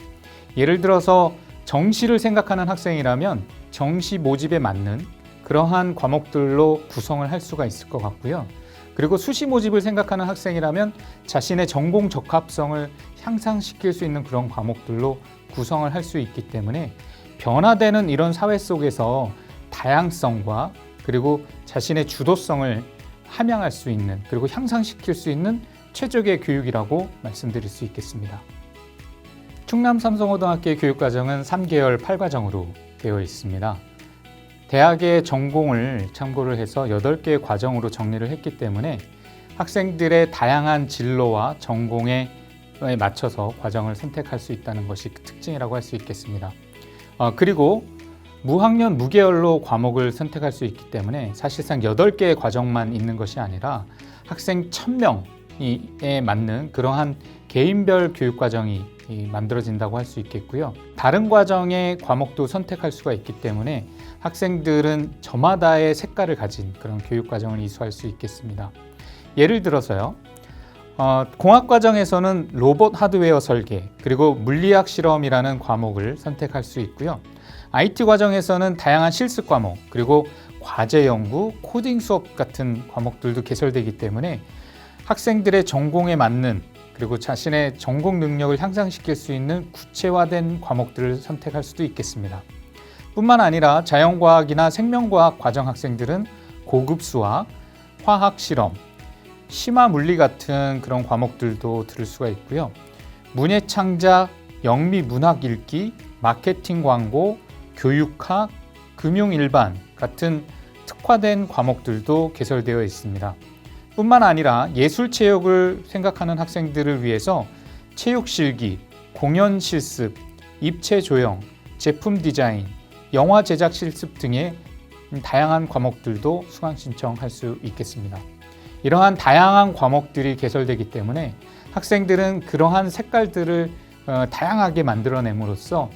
Speaker 19: 예를 들어서 정시를 생각하는 학생이라면 정시 모집에 맞는 그러한 과목들로 구성을 할 수가 있을 것 같고요. 그리고 수시 모집을 생각하는 학생이라면 자신의 전공 적합성을 향상시킬 수 있는 그런 과목들로 구성을 할 수 있기 때문에 변화되는 이런 사회 속에서 다양성과 그리고 자신의 주도성을 함양할 수 있는 그리고 향상시킬 수 있는 최적의 교육이라고 말씀드릴 수 있겠습니다. 충남 삼성고등학교의 교육과정은 3계열 8과정으로 되어 있습니다. 대학의 전공을 참고를 해서 8개의 과정으로 정리를 했기 때문에 학생들의 다양한 진로와 전공에 맞춰서 과정을 선택할 수 있다는 것이 그 특징이라고 할 수 있겠습니다. 그리고 무학년 무계열로 과목을 선택할 수 있기 때문에 사실상 8개의 과정만 있는 것이 아니라 학생 1000명에 맞는 그러한 개인별 교육과정이 만들어진다고 할 수 있겠고요. 다른 과정의 과목도 선택할 수가 있기 때문에 학생들은 저마다의 색깔을 가진 그런 교육과정을 이수할 수 있겠습니다. 예를 들어서요. 공학과정에서는 로봇 하드웨어 설계 그리고 물리학 실험이라는 과목을 선택할 수 있고요. IT 과정에서는 다양한 실습 과목 그리고 과제 연구, 코딩 수업 같은 과목들도 개설되기 때문에 학생들의 전공에 맞는 그리고 자신의 전공 능력을 향상시킬 수 있는 구체화된 과목들을 선택할 수도 있겠습니다. 뿐만 아니라 자연과학이나 생명과학 과정 학생들은 고급 수학, 화학 실험, 심화 물리 같은 그런 과목들도 들을 수가 있고요. 문예창작, 영미 문학 읽기, 마케팅 광고, 교육학, 금융 일반 같은 특화된 과목들도 개설되어 있습니다. 뿐만 아니라 예술 체육을 생각하는 학생들을 위해서 체육 실기, 공연 실습, 입체 조형, 제품 디자인, 영화 제작 실습 등의 다양한 과목들도 수강 신청할 수 있겠습니다. 이러한 다양한 과목들이 개설되기 때문에 학생들은 그러한 색깔들을 다양하게 만들어냄으로써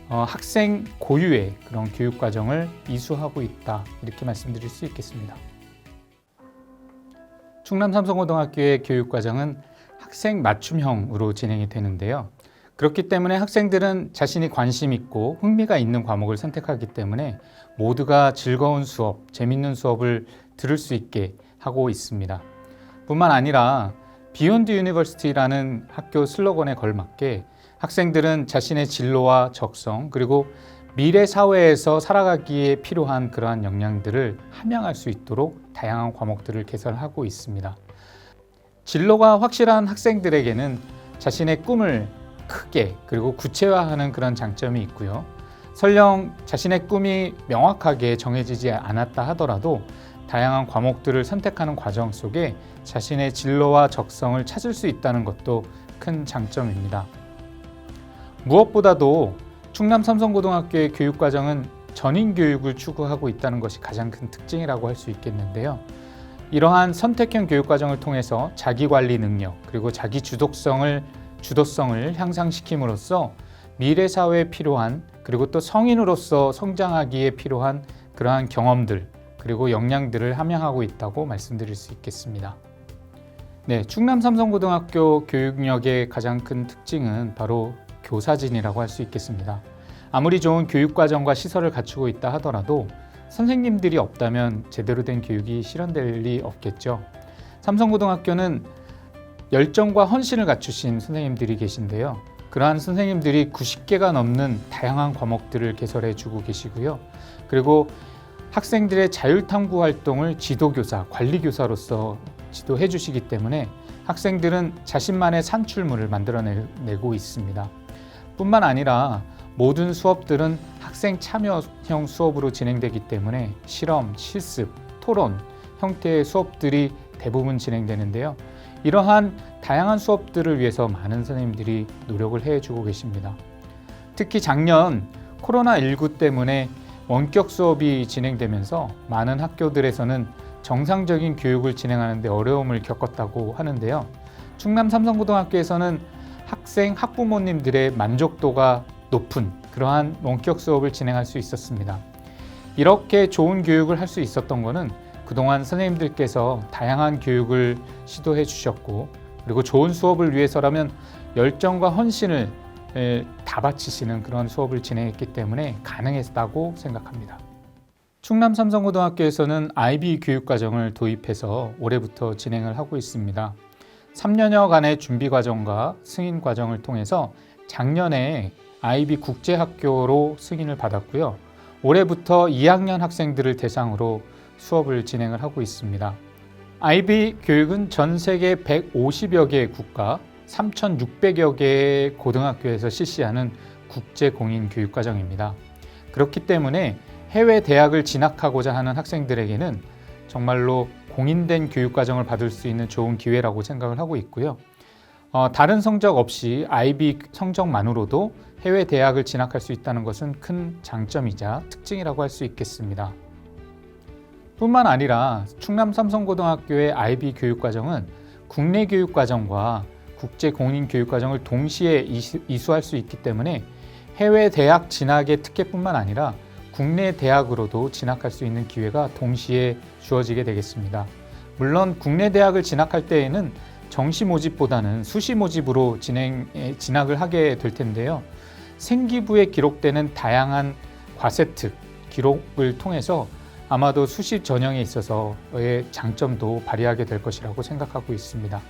Speaker 19: 학생 고유의 그런 교육과정을 이수하고 있다 이렇게 말씀드릴 수 있겠습니다. 충남 삼성고등학교의 교육과정은 학생 맞춤형으로 진행이 되는데요. 그렇기 때문에 학생들은 자신이 관심 있고 흥미가 있는 과목을 선택하기 때문에 모두가 즐거운 수업, 재밌는 수업을 들을 수 있게 하고 있습니다. 뿐만 아니라 비욘드 유니버시티라는 학교 슬로건에 걸맞게 학생들은 자신의 진로와 적성 그리고 미래 사회에서 살아가기에 필요한 그러한 역량들을 함양할 수 있도록 다양한 과목들을 개설하고 있습니다. 진로가 확실한 학생들에게는 자신의 꿈을 크게 그리고 구체화하는 그런 장점이 있고요. 설령 자신의 꿈이 명확하게 정해지지 않았다 하더라도 다양한 과목들을 선택하는 과정 속에 자신의 진로와 적성을 찾을 수 있다는 것도 큰 장점입니다. 무엇보다도 충남 삼성고등학교의 교육과정은 전인 교육을 추구하고 있다는 것이 가장 큰 특징이라고 할 수 있겠는데요. 이러한 선택형 교육과정을 통해서 자기관리 능력 그리고 자기 주도성을 향상시킴으로써 미래 사회에 필요한 그리고 또 성인으로서 성장하기에 필요한 그러한 경험들 그리고 역량들을 함양하고 있다고 말씀드릴 수 있겠습니다. 네, 충남 삼성고등학교 교육력의 가장 큰 특징은 바로 교사진이라고 할 수 있겠습니다. 아무리 좋은 교육과정과 시설을 갖추고 있다 하더라도 선생님들이 없다면 제대로 된 교육이 실현될 리 없겠죠. 삼성고등학교는 열정과 헌신을 갖추신 선생님들이 계신데요. 그러한 선생님들이 90개가 넘는 다양한 과목들을 개설해 주고 계시고요. 그리고 학생들의 자율탐구 활동을 지도교사, 관리교사로서 지도해 주시기 때문에 학생들은 자신만의 산출물을 만들어내고 있습니다. 뿐만 아니라 모든 수업들은 학생 참여형 수업으로 진행되기 때문에 실험, 실습, 토론 형태의 수업들이 대부분 진행되는데요. 이러한 다양한 수업들을 위해서 많은 선생님들이 노력을 해주고 계십니다. 특히 작년 코로나19 때문에 원격 수업이 진행되면서 많은 학교들에서는 정상적인 교육을 진행하는 데 어려움을 겪었다고 하는데요. 충남 삼성고등학교에서는 학생, 학부모님들의 만족도가 높은 그러한 원격 수업을 진행할 수 있었습니다. 이렇게 좋은 교육을 할 수 있었던 것은 그동안 선생님들께서 다양한 교육을 시도해 주셨고 그리고 좋은 수업을 위해서라면 열정과 헌신을 다 바치시는 그런 수업을 진행했기 때문에 가능했다고 생각합니다. 충남 삼성고등학교에서는 IB 교육과정을 도입해서 올해부터 진행을 하고 있습니다. 3년여간의 준비과정과 승인과정을 통해서 작년에 IB 국제학교로 승인을 받았고요. 올해부터 2학년 학생들을 대상으로 수업을 진행을 하고 있습니다. IB 교육은 전 세계 150여 개의 국가, 3,600여 개의 고등학교에서 실시하는 국제 공인 교육과정입니다. 그렇기 때문에 해외 대학을 진학하고자 하는 학생들에게는 정말로 공인된 교육과정을 받을 수 있는 좋은 기회라고 생각을 하고 있고요. 다른 성적 없이 IB 성적만으로도 해외 대학을 진학할 수 있다는 것은 큰 장점이자 특징이라고 할 수 있겠습니다. 뿐만 아니라 충남 삼성고등학교의 IB 교육과정은 국내 교육과정과 국제 공인 교육과정을 동시에 이수할 수 있기 때문에 해외 대학 진학의 특혜뿐만 아니라 국내 대학으로도 진학할 수 있는 기회가 동시에 주어지게 되겠습니다. 물론 국내 대학을 진학할 때에는 정시 모집보다는 수시 모집으로 진학을 하게 될 텐데요. 생기부에 기록되는 다양한 과세특 기록을 통해서 아마도 수시 전형에 있어서의 장점도 발휘하게 될 것이라고 생각하고 있습니다.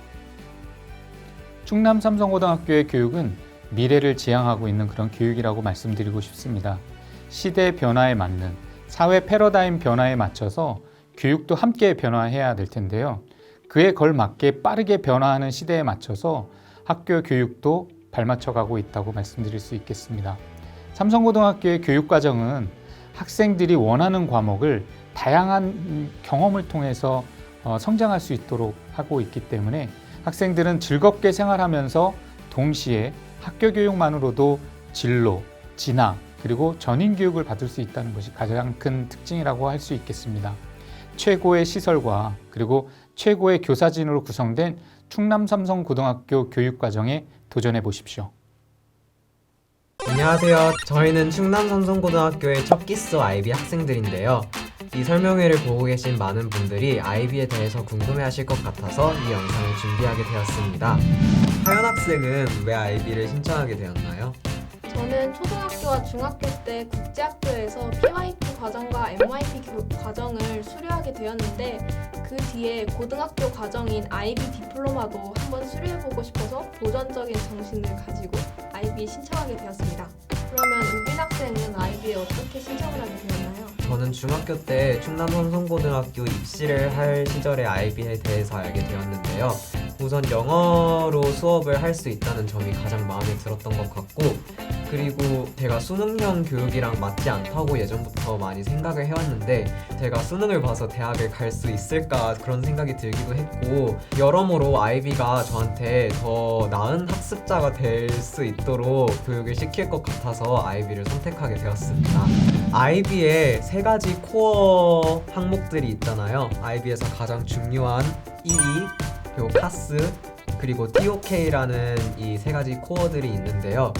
Speaker 19: 충남 삼성고등학교의 교육은 미래를 지향하고 있는 그런 교육이라고 말씀드리고 싶습니다. 시대 변화에 맞는 사회 패러다임 변화에 맞춰서 교육도 함께 변화해야 될 텐데요. 그에 걸맞게 빠르게 변화하는 시대에 맞춰서 학교 교육도 발맞춰가고 있다고 말씀드릴 수 있겠습니다. 삼성고등학교의 교육과정은 학생들이 원하는 과목을 다양한 경험을 통해서 성장할 수 있도록 하고 있기 때문에 학생들은 즐겁게 생활하면서 동시에 학교 교육만으로도 진로, 진학, 그리고 전인 교육을 받을 수 있다는 것이 가장 큰 특징이라고 할 수 있겠습니다. 최고의 시설과 그리고 최고의 교사진으로 구성된 충남 삼성고등학교 교육과정에 도전해 보십시오.
Speaker 20: 안녕하세요. 저희는 충남 삼성고등학교의 첫 기수 IB 학생들인데요. 이 설명회를 보고 계신 많은 분들이 IB에 대해서 궁금해하실 것 같아서 이 영상을 준비하게 되었습니다. 하연 학생은 왜 IB를 신청하게 되었나요?
Speaker 21: 저는 초등학교와 중학교 때 국제학교에서 PYP 과정과 MYP 과정을 수료하게 되었는데 그 뒤에 고등학교 과정인 IB 디플로마도 한번 수료해보고 싶어서 도전적인 정신을 가지고 IB에 신청하게 되었습니다. 그러면 우빈 학생은 아이비에 어떻게 신청을 하게 되었나요?
Speaker 20: 저는 중학교 때 충남 삼성고등학교 입시를 할 시절에 아이비에 대해서 알게 되었는데요. 우선 영어로 수업을 할 수 있다는 점이 가장 마음에 들었던 것 같고, 그리고 제가 수능형 교육이랑 맞지 않다고 예전부터 많이 생각을 해왔는데 제가 수능을 봐서 대학을 갈 수 있을까 그런 생각이 들기도 했고, 여러모로 아이비가 저한테 더 나은 학습자가 될 수 있도록 교육을 시킬 것 같아서 아이비를 선택하게 되었습니다. 아이비에 3가지 코어 항목들이 있잖아요. 아이비에서 가장 중요한 EE, 그리고 카스, 그리고 TOK라는 이 3가지 코어들이 있는데요.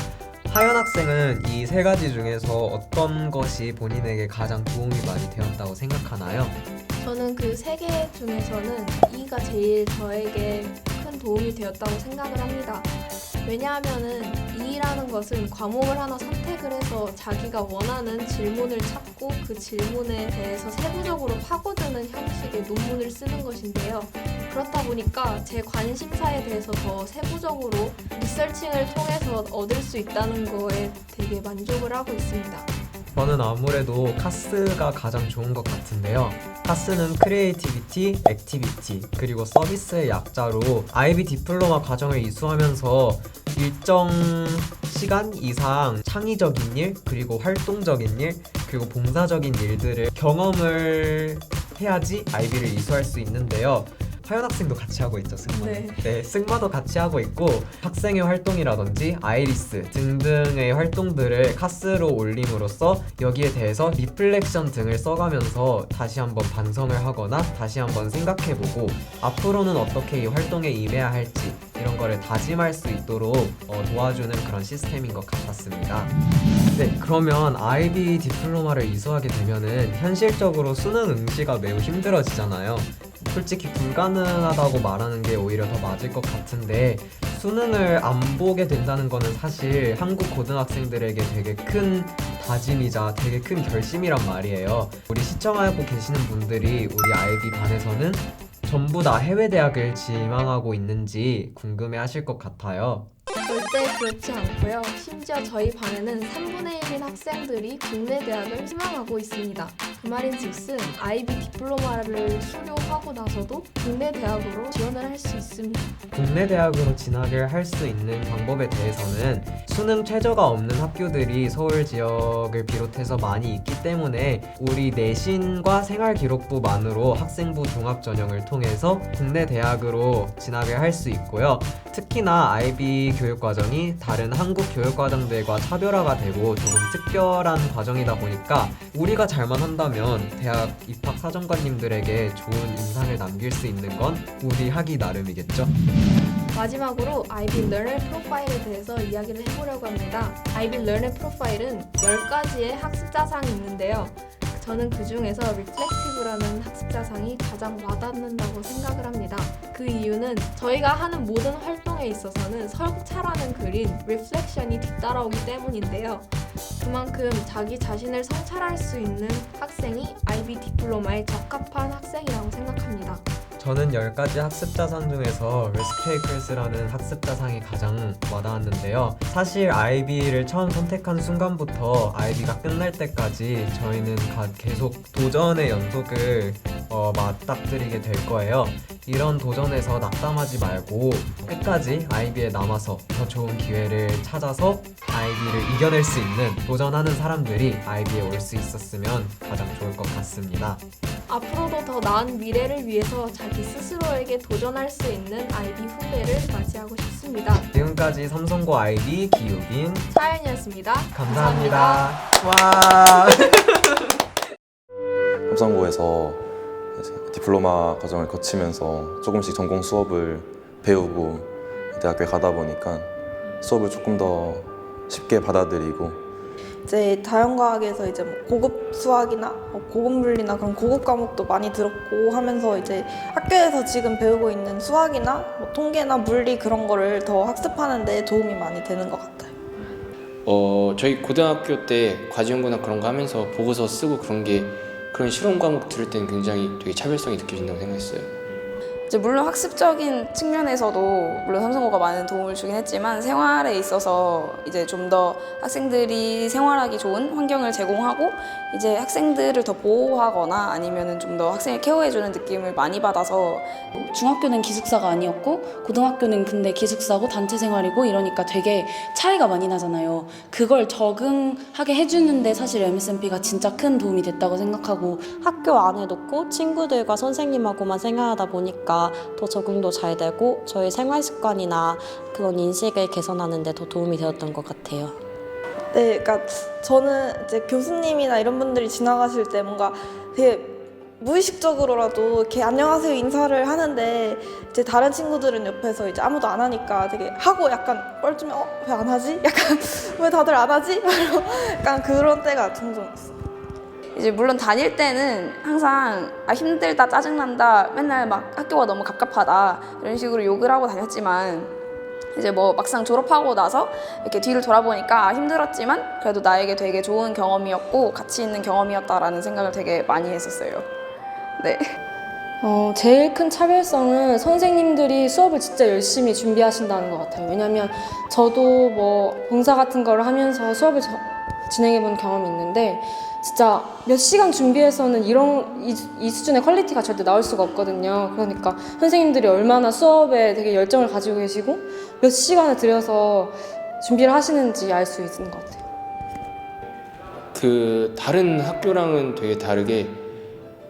Speaker 20: 하연 학생은 이 3가지 중에서 어떤 것이 본인에게 가장 도움이 많이 되었다고 생각하나요?
Speaker 21: 저는 그 3개 중에서는 E가 제일 저에게 큰 도움이 되었다고 생각을 합니다. 왜냐하면은 E라는 것은 과목을 하나 선택을 해서 자기가 원하는 질문을 찾고 그 질문에 대해서 세부적으로 파고드는 형식의 논문을 쓰는 것인데요. 그렇다 보니까 제 관심사에 대해서 더 세부적으로 리서칭을 통해서 얻을 수 있다는 거에 되게 만족을 하고 있습니다.
Speaker 20: 저는 아무래도 카스가 가장 좋은 것 같은데요. 카스는 크리에이티비티, 액티비티, 그리고 서비스의 약자로 아이비 디플로마 과정을 이수하면서 일정 시간 이상 창의적인 일, 그리고 활동적인 일, 그리고 봉사적인 일들을 경험을 해야지 아이비를 이수할 수 있는데요. 하연 학생도 같이 하고 있죠, 승마. 네, 승마도 같이 하고 있고 학생의 활동이라든지 아이리스 등등의 활동들을 카스로 올림으로써 여기에 대해서 리플렉션 등을 써가면서 다시 한번 반성을 하거나 다시 한번 생각해보고 앞으로는 어떻게 이 활동에 임해야 할지 이런 거를 다짐할 수 있도록 도와주는 그런 시스템인 것 같았습니다. 네, 그러면 아이비 디플로마를 이수하게 되면은 현실적으로 수능 응시가 매우 힘들어지잖아요. 솔직히 불가능하다고 말하는 게 오히려 더 맞을 것 같은데, 수능을 안 보게 된다는 거는 사실 한국 고등학생들에게 되게 큰 다짐이자 되게 큰 결심이란 말이에요. 우리 시청하고 계시는 분들이 우리 아이비 반에서는 전부 다 해외 대학을 지망하고 있는지 궁금해 하실 것 같아요.
Speaker 21: 절대 그렇지 않고요. 심지어 저희 반에는 3분의 1인 학생들이 국내 대학을 희망하고 있습니다. 그 말인즉슨 아이비 디플로마를 수료하고 나서도 국내 대학으로 지원을 할 수 있습니다.
Speaker 20: 국내 대학으로 진학을 할 수 있는 방법에 대해서는 수능 최저가 없는 학교들이 서울 지역을 비롯해서 많이 있기 때문에 우리 내신과 생활기록부만으로 학생부 종합전형을 통해서 국내 대학으로 진학을 할 수 있고요. 특히나 아이비 교육과정이 다른 한국 교육과정들과 차별화가 되고 조금 특별한 과정이다 보니까 우리가 잘만 한다면 대학 입학 사정관님들에게 좋은 인상을 남길 수 있는 건 우리 하기 나름이겠죠?
Speaker 21: 마지막으로 아이비 러너 프로파일에 대해서 이야기를 해보려고 합니다. 아이비 러너 프로파일은 10가지의 학습자상이 있는데요. 저는 그 중에서 리플렉티브라는 학습자상이 가장 와닿는다고 생각을 합니다. 그 이유는 저희가 하는 모든 활동에 있어서는 성찰하는 글인 리플렉션이 뒤따라오기 때문인데요. 그만큼 자기 자신을 성찰할 수 있는 학생이 아이비 디플로마에 적합한 학생이라고 생각합니다.
Speaker 20: 저는 10가지 학습자상 중에서 리스크테이커스라는 학습자상이 가장 와닿았는데요. 사실 아이비를 처음 선택한 순간부터 아이비가 끝날 때까지 저희는 계속 도전의 연속을 맞닥뜨리게 될 거예요. 이런 도전에서 낙담하지 말고 끝까지 아이비에 남아서 더 좋은 기회를 찾아서 아이비를 이겨낼 수 있는 도전하는 사람들이 아이비에 올 수 있었으면 가장 좋을 것 같습니다.
Speaker 21: 앞으로도 더 나은 미래를 위해서 자기 스스로에게 도전할 수 있는 아이비 후배를 맞이하고 싶습니다.
Speaker 20: 지금까지 삼성고 아이비 기우빈
Speaker 21: 사연이었습니다.
Speaker 20: 감사합니다.
Speaker 1: 와. 삼성고에서 디플로마 과정을 거치면서 조금씩 전공 수업을 배우고 대학교에 가다 보니까 수업을 조금 더 쉽게 받아들이고
Speaker 22: 이제 자연과학에서 이제 고급 수학이나 고급 물리나 그런 고급 과목도 많이 들었고 하면서 이제 학교에서 지금 배우고 있는 수학이나 통계나 물리 그런 거를 더 학습하는 데 도움이 많이 되는 것 같아요.
Speaker 23: 저희 고등학교 때 과지연구나 그런 거 하면서 보고서 쓰고 그런 실험 과목 들을 때는 굉장히 되게 차별성이 느껴진다고 생각했어요.
Speaker 2: 이제 물론 학습적인 측면에서도 물론 삼성고가 많은 도움을 주긴 했지만 생활에 있어서 이제 좀 더 학생들이 생활하기 좋은 환경을 제공하고 이제 학생들을 더 보호하거나 아니면은 좀 더 학생을 케어해주는 느낌을 많이 받아서
Speaker 4: 중학교는 기숙사가 아니었고 고등학교는 근데 기숙사고 단체 생활이고 이러니까 되게 차이가 많이 나잖아요. 그걸 적응하게 해주는데 사실 MSMP가 진짜 큰 도움이 됐다고 생각하고
Speaker 5: 학교 안에 놓고 친구들과 선생님하고만 생활하다 보니까 더 적응도 잘 되고 저희 생활 습관이나 그런 인식을 개선하는 데 더 도움이 되었던 것 같아요.
Speaker 22: 네, 그러니까 저는 이제 교수님이나 이런 분들이 지나가실 때 뭔가 되게 무의식적으로라도 이렇게 안녕하세요 인사를 하는데 이제 다른 친구들은 옆에서 이제 아무도 안 하니까 되게 하고 약간 뻘쭘해. 왜 안 하지? 약간 왜 다들 안 하지? 약간 그런 때가 종종 있어요.
Speaker 2: 이제 물론 다닐 때는 항상 힘들다 짜증난다 맨날 막 학교가 너무 갑갑하다 이런 식으로 욕을 하고 다녔지만 이제 뭐 막상 졸업하고 나서 이렇게 뒤를 돌아보니까 힘들었지만 그래도 나에게 되게 좋은 경험이었고 가치 있는 경험이었다라는 생각을 되게 많이 했었어요. 네.
Speaker 24: 제일 큰 차별성은 선생님들이 수업을 진짜 열심히 준비하신다는 것 같아요. 왜냐면 저도 뭐 봉사 같은 걸 하면서 수업을 진행해본 경험이 있는데 진짜 몇 시간 준비해서는 이 수준의 퀄리티가 절대 나올 수가 없거든요. 그러니까 선생님들이 얼마나 수업에 되게 열정을 가지고 계시고 몇 시간을 들여서 준비를 하시는지 알 수 있는 것 같아요.
Speaker 23: 그 다른 학교랑은 되게 다르게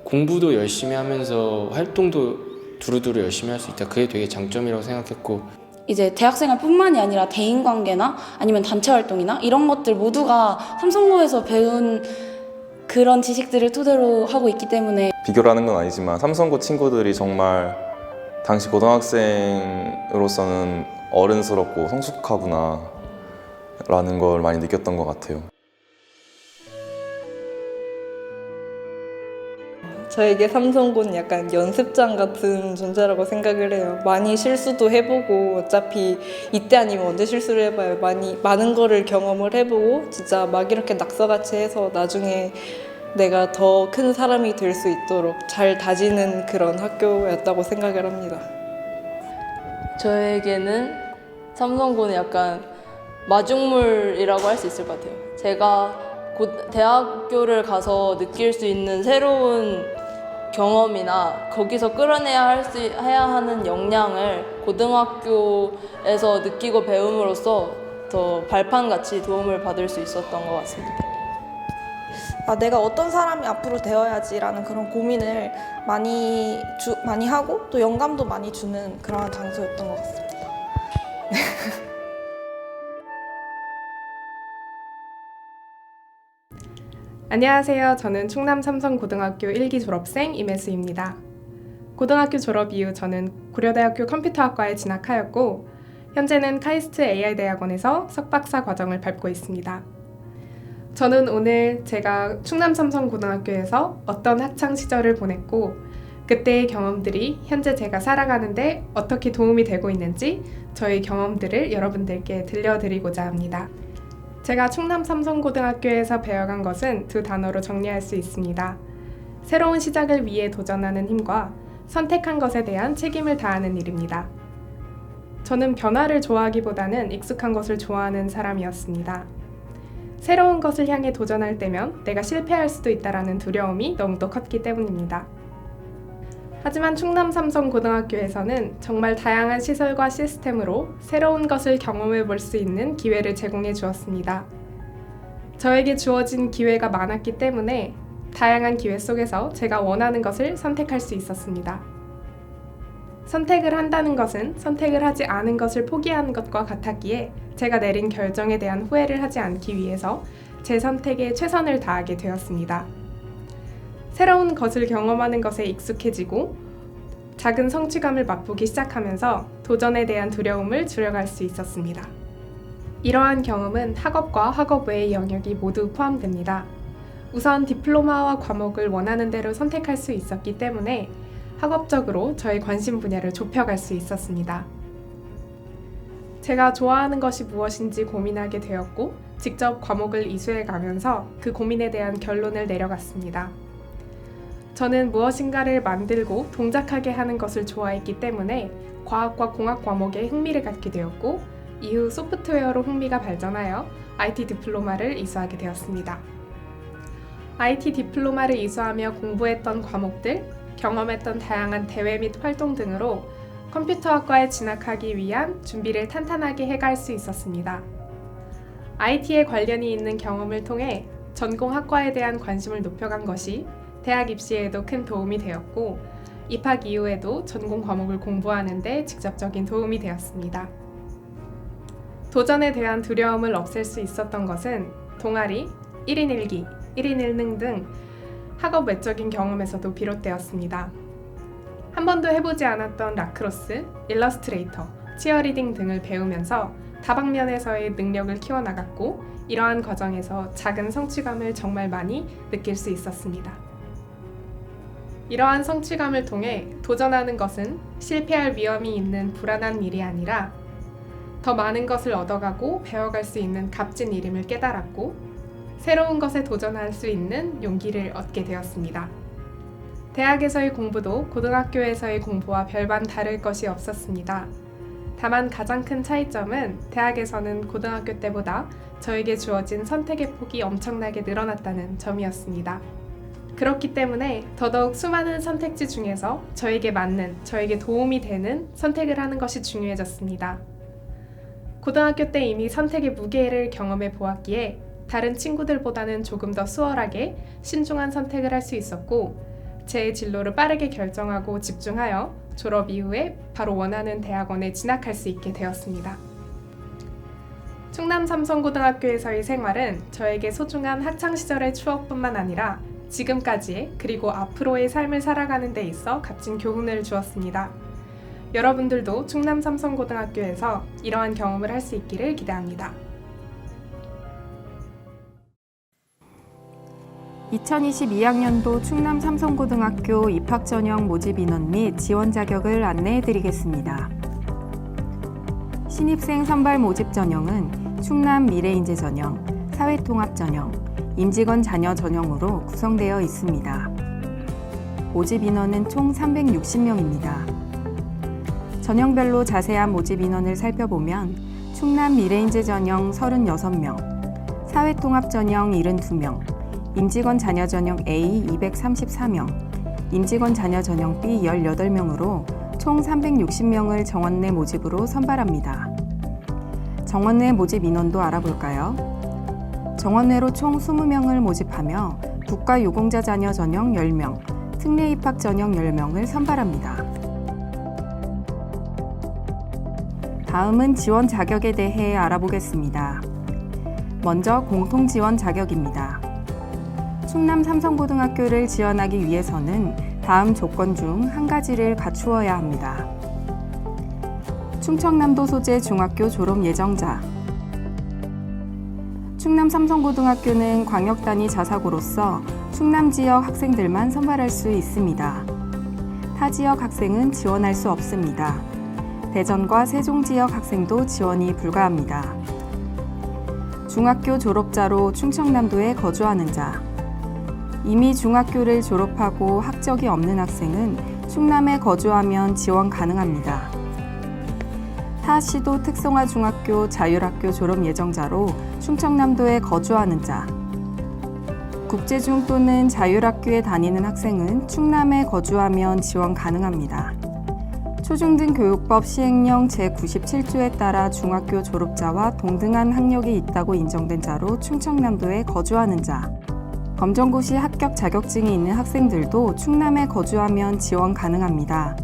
Speaker 23: 공부도 열심히 하면서 활동도 두루두루 열심히 할 수 있다. 그게 되게 장점이라고 생각했고
Speaker 4: 이제 대학생활뿐만이 아니라 대인관계나 아니면 단체 활동이나 이런 것들 모두가 삼성고에서 배운 그런 지식들을 토대로 하고 있기 때문에
Speaker 1: 비교를 하는 건 아니지만 삼성고 친구들이 정말 당시 고등학생으로서는 어른스럽고 성숙하구나 라는 걸 많이 느꼈던 것 같아요.
Speaker 25: 저에게 삼성고는 약간 연습장 같은 존재라고 생각을 해요. 많이 실수도 해보고 어차피 이때 아니면 언제 실수를 해봐요. 많은 거를 경험을 해보고 진짜 막 이렇게 낙서같이 해서 나중에 내가 더 큰 사람이 될 수 있도록 잘 다지는 그런 학교였다고 생각을 합니다.
Speaker 26: 저에게는 삼성고는 약간 마중물이라고 할 수 있을 것 같아요. 제가 대학교를 가서 느낄 수 있는 새로운 경험이나 거기서 끌어내야 해야 하는 역량을 고등학교에서 느끼고 배움으로써 더 발판같이 도움을 받을 수 있었던 것 같습니다.
Speaker 22: 내가 어떤 사람이 앞으로 되어야지라는 그런 고민을 많이 하고 또 영감도 많이 주는 그런 장소였던 것 같습니다.
Speaker 27: 안녕하세요. 저는 충남 삼성고등학교 1기 졸업생 임혜수입니다. 고등학교 졸업 이후 저는 고려대학교 컴퓨터학과에 진학하였고 현재는 카이스트 AI대학원에서 석박사 과정을 밟고 있습니다. 저는 오늘 제가 충남 삼성고등학교에서 어떤 학창시절을 보냈고 그때의 경험들이 현재 제가 살아가는데 어떻게 도움이 되고 있는지 저희 경험들을 여러분들께 들려드리고자 합니다. 제가 충남 삼성고등학교에서 배워간 것은 두 단어로 정리할 수 있습니다. 새로운 시작을 위해 도전하는 힘과 선택한 것에 대한 책임을 다하는 일입니다. 저는 변화를 좋아하기보다는 익숙한 것을 좋아하는 사람이었습니다. 새로운 것을 향해 도전할 때면 내가 실패할 수도 있다는 두려움이 너무도 컸기 때문입니다. 하지만 충남 삼성고등학교에서는 정말 다양한 시설과 시스템으로 새로운 것을 경험해 볼 수 있는 기회를 제공해 주었습니다. 저에게 주어진 기회가 많았기 때문에 다양한 기회 속에서 제가 원하는 것을 선택할 수 있었습니다. 선택을 한다는 것은 선택을 하지 않은 것을 포기하는 것과 같았기에 제가 내린 결정에 대한 후회를 하지 않기 위해서 제 선택에 최선을 다하게 되었습니다. 새로운 것을 경험하는 것에 익숙해지고 작은 성취감을 맛보기 시작하면서 도전에 대한 두려움을 줄여갈 수 있었습니다. 이러한 경험은 학업과 학업 외의 영역이 모두 포함됩니다. 우선 디플로마와 과목을 원하는 대로 선택할 수 있었기 때문에 학업적으로 저의 관심 분야를 좁혀갈 수 있었습니다. 제가 좋아하는 것이 무엇인지 고민하게 되었고 직접 과목을 이수해 가면서 그 고민에 대한 결론을 내려갔습니다. 저는 무엇인가를 만들고 동작하게 하는 것을 좋아했기 때문에 과학과 공학 과목에 흥미를 갖게 되었고 이후 소프트웨어로 흥미가 발전하여 IT 디플로마를 이수하게 되었습니다. IT 디플로마를 이수하며 공부했던 과목들, 경험했던 다양한 대회 및 활동 등으로 컴퓨터학과에 진학하기 위한 준비를 탄탄하게 해갈 수 있었습니다. IT에 관련이 있는 경험을 통해 전공 학과에 대한 관심을 높여간 것이 대학 입시에도 큰 도움이 되었고 입학 이후에도 전공 과목을 공부하는 데 직접적인 도움이 되었습니다. 도전에 대한 두려움을 없앨 수 있었던 것은 동아리, 1인 1기, 1인 1능 등 학업 외적인 경험에서도 비롯되었습니다. 한 번도 해보지 않았던 라크로스, 일러스트레이터, 치어리딩 등을 배우면서 다방면에서의 능력을 키워나갔고 이러한 과정에서 작은 성취감을 정말 많이 느낄 수 있었습니다. 이러한 성취감을 통해 도전하는 것은 실패할 위험이 있는 불안한 일이 아니라 더 많은 것을 얻어가고 배워갈 수 있는 값진 일임을 깨달았고 새로운 것에 도전할 수 있는 용기를 얻게 되었습니다. 대학에서의 공부도 고등학교에서의 공부와 별반 다를 것이 없었습니다. 다만 가장 큰 차이점은 대학에서는 고등학교 때보다 저에게 주어진 선택의 폭이 엄청나게 늘어났다는 점이었습니다. 그렇기 때문에 더더욱 수많은 선택지 중에서 저에게 맞는, 저에게 도움이 되는 선택을 하는 것이 중요해졌습니다. 고등학교 때 이미 선택의 무게를 경험해 보았기에 다른 친구들보다는 조금 더 수월하게 신중한 선택을 할 수 있었고 제 진로를 빠르게 결정하고 집중하여 졸업 이후에 바로 원하는 대학원에 진학할 수 있게 되었습니다. 충남 삼성고등학교에서의 생활은 저에게 소중한 학창시절의 추억뿐만 아니라 지금까지의 그리고 앞으로의 삶을 살아가는 데 있어 값진 교훈을 주었습니다. 여러분들도 충남 삼성고등학교에서 이러한 경험을 할 수 있기를 기대합니다.
Speaker 3: 2022학년도 충남 삼성고등학교 입학 전형 모집 인원 및 지원 자격을 안내해 드리겠습니다. 신입생 선발 모집 전형은 충남 미래인재 전형, 사회통합 전형, 임직원 자녀 전형으로 구성되어 있습니다. 모집 인원은 총 360명입니다. 전형별로 자세한 모집 인원을 살펴보면 충남 미래인재 전형 36명, 사회통합 전형 72명, 임직원 자녀 전형 A 234명, 임직원 자녀 전형 B 18명으로 총 360명을 정원 내 모집으로 선발합니다. 정원 내 모집 인원도 알아볼까요? 정원외로 총 20명을 모집하며 국가유공자 자녀 전형 10명, 특례 입학 전형 10명을 선발합니다. 다음은 지원 자격에 대해 알아보겠습니다. 먼저 공통지원 자격입니다. 충남 삼성고등학교를 지원하기 위해서는 다음 조건 중 한 가지를 갖추어야 합니다. 충청남도 소재 중학교 졸업 예정자. 충남 삼성고등학교는 광역단위 자사고로서 충남 지역 학생들만 선발할 수 있습니다. 타 지역 학생은 지원할 수 없습니다. 대전과 세종 지역 학생도 지원이 불가합니다. 중학교 졸업자로 충청남도에 거주하는 자. 이미 중학교를 졸업하고 학적이 없는 학생은 충남에 거주하면 지원 가능합니다. 타 시도 특성화 중학교 자율학교 졸업 예정자로 충청남도에 거주하는 자. 국제중 또는 자율학교에 다니는 학생은 충남에 거주하면 지원 가능합니다. 초중등교육법 시행령 제97조에 따라 중학교 졸업자와 동등한 학력이 있다고 인정된 자로 충청남도에 거주하는 자. 검정고시 합격 자격증이 있는 학생들도 충남에 거주하면 지원 가능합니다.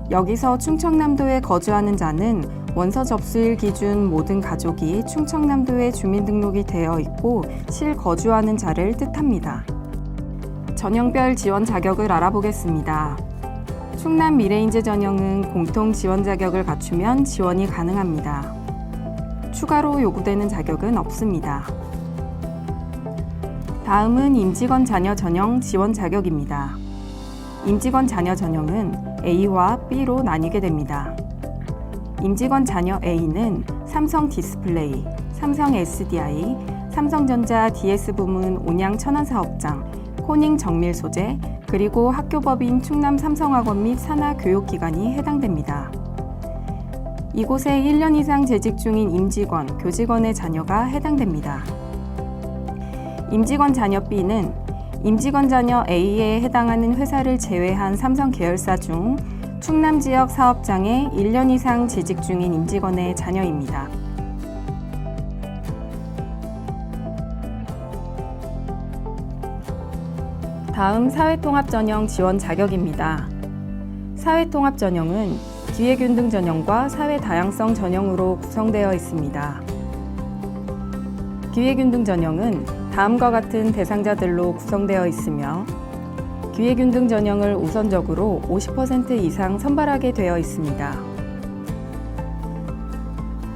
Speaker 3: 여기서 충청남도에 거주하는 자는 원서 접수일 기준 모든 가족이 충청남도에 주민등록이 되어 있고 실거주하는 자를 뜻합니다. 전형별 지원 자격을 알아보겠습니다. 충남 미래인재 전형은 공통 지원 자격을 갖추면 지원이 가능합니다. 추가로 요구되는 자격은 없습니다. 다음은 임직원 자녀 전형 지원 자격입니다. 임직원 자녀 전형은 A와 B로 나뉘게 됩니다. 임직원 자녀 A는 삼성 디스플레이, 삼성 SDI, 삼성전자 DS 부문 온양 천안 사업장, 혼잉 정밀 소재, 그리고 학교법인 충남 삼성학원 및 산하교육기관이 해당됩니다. 이곳에 1년 이상 재직 중인 임직원, 교직원의 자녀가 해당됩니다. 임직원 자녀 B는 임직원 자녀 A에 해당하는 회사를 제외한 삼성 계열사 중 충남 지역 사업장에 1년 이상 재직 중인 임직원의 자녀입니다. 다음 사회통합 전형 지원 자격입니다. 사회통합 전형은 기회균등 전형과 사회 다양성 전형으로 구성되어 있습니다. 기회균등 전형은 다음과 같은 대상자들로 구성되어 있으며 기회균등 전형을 우선적으로 50% 이상 선발하게 되어 있습니다.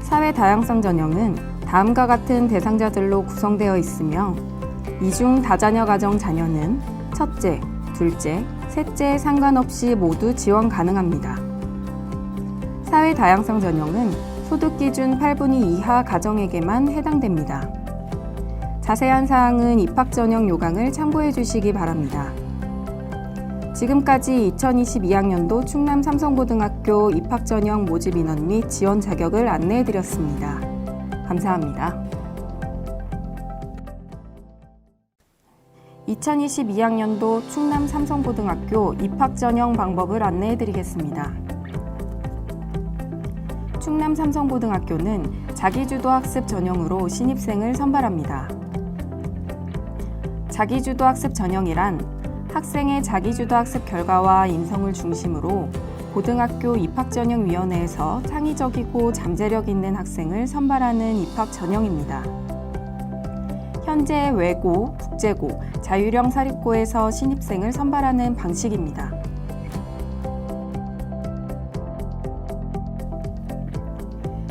Speaker 3: 사회 다양성 전형은 다음과 같은 대상자들로 구성되어 있으며 이중 다자녀 가정 자녀는 첫째, 둘째, 셋째 상관없이 모두 지원 가능합니다. 사회 다양성 전형은 소득 기준 8분의 2 이하 가정에게만 해당됩니다. 자세한 사항은 입학 전형 요강을 참고해 주시기 바랍니다. 지금까지 2022학년도 충남 삼성고등학교 입학 전형 모집 인원 및 지원 자격을 안내해 드렸습니다. 감사합니다. 2022학년도 충남 삼성고등학교 입학 전형 방법을 안내해 드리겠습니다. 충남 삼성고등학교는 자기주도 학습 전형으로 신입생을 선발합니다. 자기주도 학습 전형이란 학생의 자기주도 학습 결과와 인성을 중심으로 고등학교 입학전형위원회에서 창의적이고 잠재력 있는 학생을 선발하는 입학 전형입니다. 현재 외고, 국제고, 자율형 사립고에서 신입생을 선발하는 방식입니다.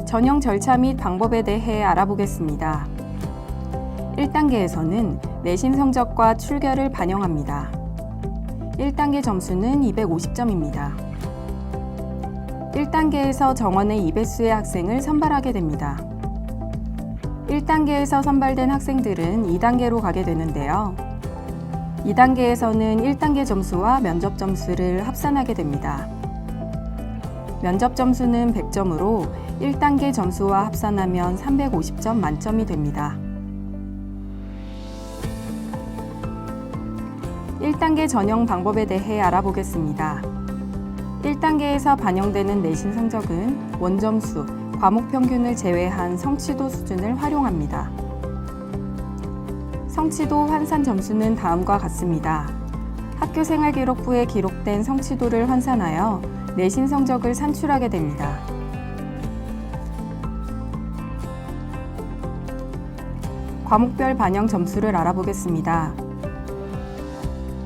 Speaker 3: 전형 절차 및 방법에 대해 알아보겠습니다. 1단계에서는 내신 성적과 출결을 반영합니다. 1단계 점수는 250점입니다. 1단계에서 정원의 2배수의 학생을 선발하게 됩니다. 1단계에서 선발된 학생들은 2단계로 가게 되는데요. 2단계에서는 1단계 점수와 면접 점수를 합산하게 됩니다. 면접 점수는 100점으로 1단계 점수와 합산하면 350점 만점이 됩니다. 1단계 전형 방법에 대해 알아보겠습니다. 1단계에서 반영되는 내신 성적은 원점수, 과목 평균을 제외한 성취도 수준을 활용합니다. 성취도 환산 점수는 다음과 같습니다. 학교생활기록부에 기록된 성취도를 환산하여 내신 성적을 산출하게 됩니다. 과목별 반영 점수를 알아보겠습니다.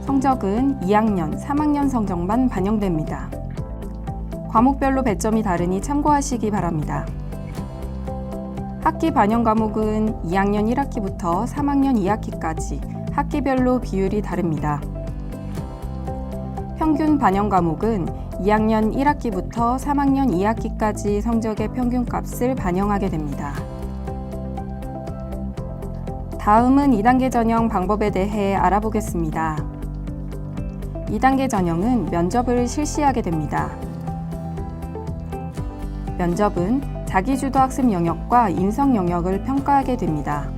Speaker 3: 성적은 2학년, 3학년 성적만 반영됩니다. 과목별로 배점이 다르니 참고하시기 바랍니다. 학기 반영 과목은 2학년 1학기부터 3학년 2학기까지 학기별로 비율이 다릅니다. 평균 반영 과목은 2학년 1학기부터 3학년 2학기까지 성적의 평균값을 반영하게 됩니다. 다음은 2단계 전형 방법에 대해 알아보겠습니다. 2단계 전형은 면접을 실시하게 됩니다. 면접은 자기주도 학습 영역과 인성 영역을 평가하게 됩니다.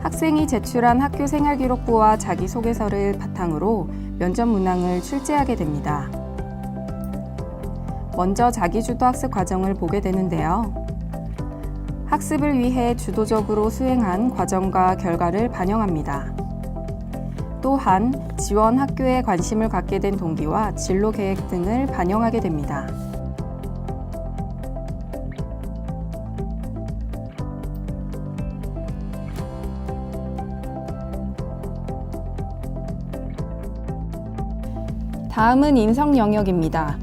Speaker 3: 학생이 제출한 학교 생활기록부와 자기소개서를 바탕으로 면접 문항을 출제하게 됩니다. 먼저 자기주도 학습 과정을 보게 되는데요. 학습을 위해 주도적으로 수행한 과정과 결과를 반영합니다. 또한 지원 학교에 관심을 갖게 된 동기와 진로 계획 등을 반영하게 됩니다. 다음은 인성 영역입니다.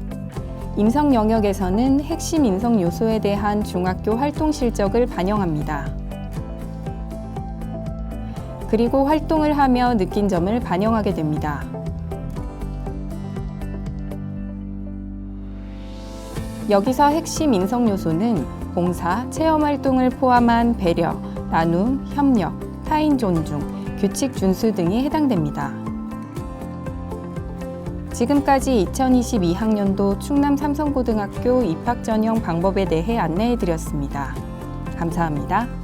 Speaker 3: 인성 영역에서는 핵심 인성 요소에 대한 중학교 활동 실적을 반영합니다. 그리고 활동을 하며 느낀 점을 반영하게 됩니다. 여기서 핵심 인성 요소는 봉사, 체험 활동을 포함한 배려, 나눔, 협력, 타인 존중, 규칙 준수 등이 해당됩니다. 지금까지 2022학년도 충남 삼성고등학교 입학 전형 방법에 대해 안내해 드렸습니다. 감사합니다.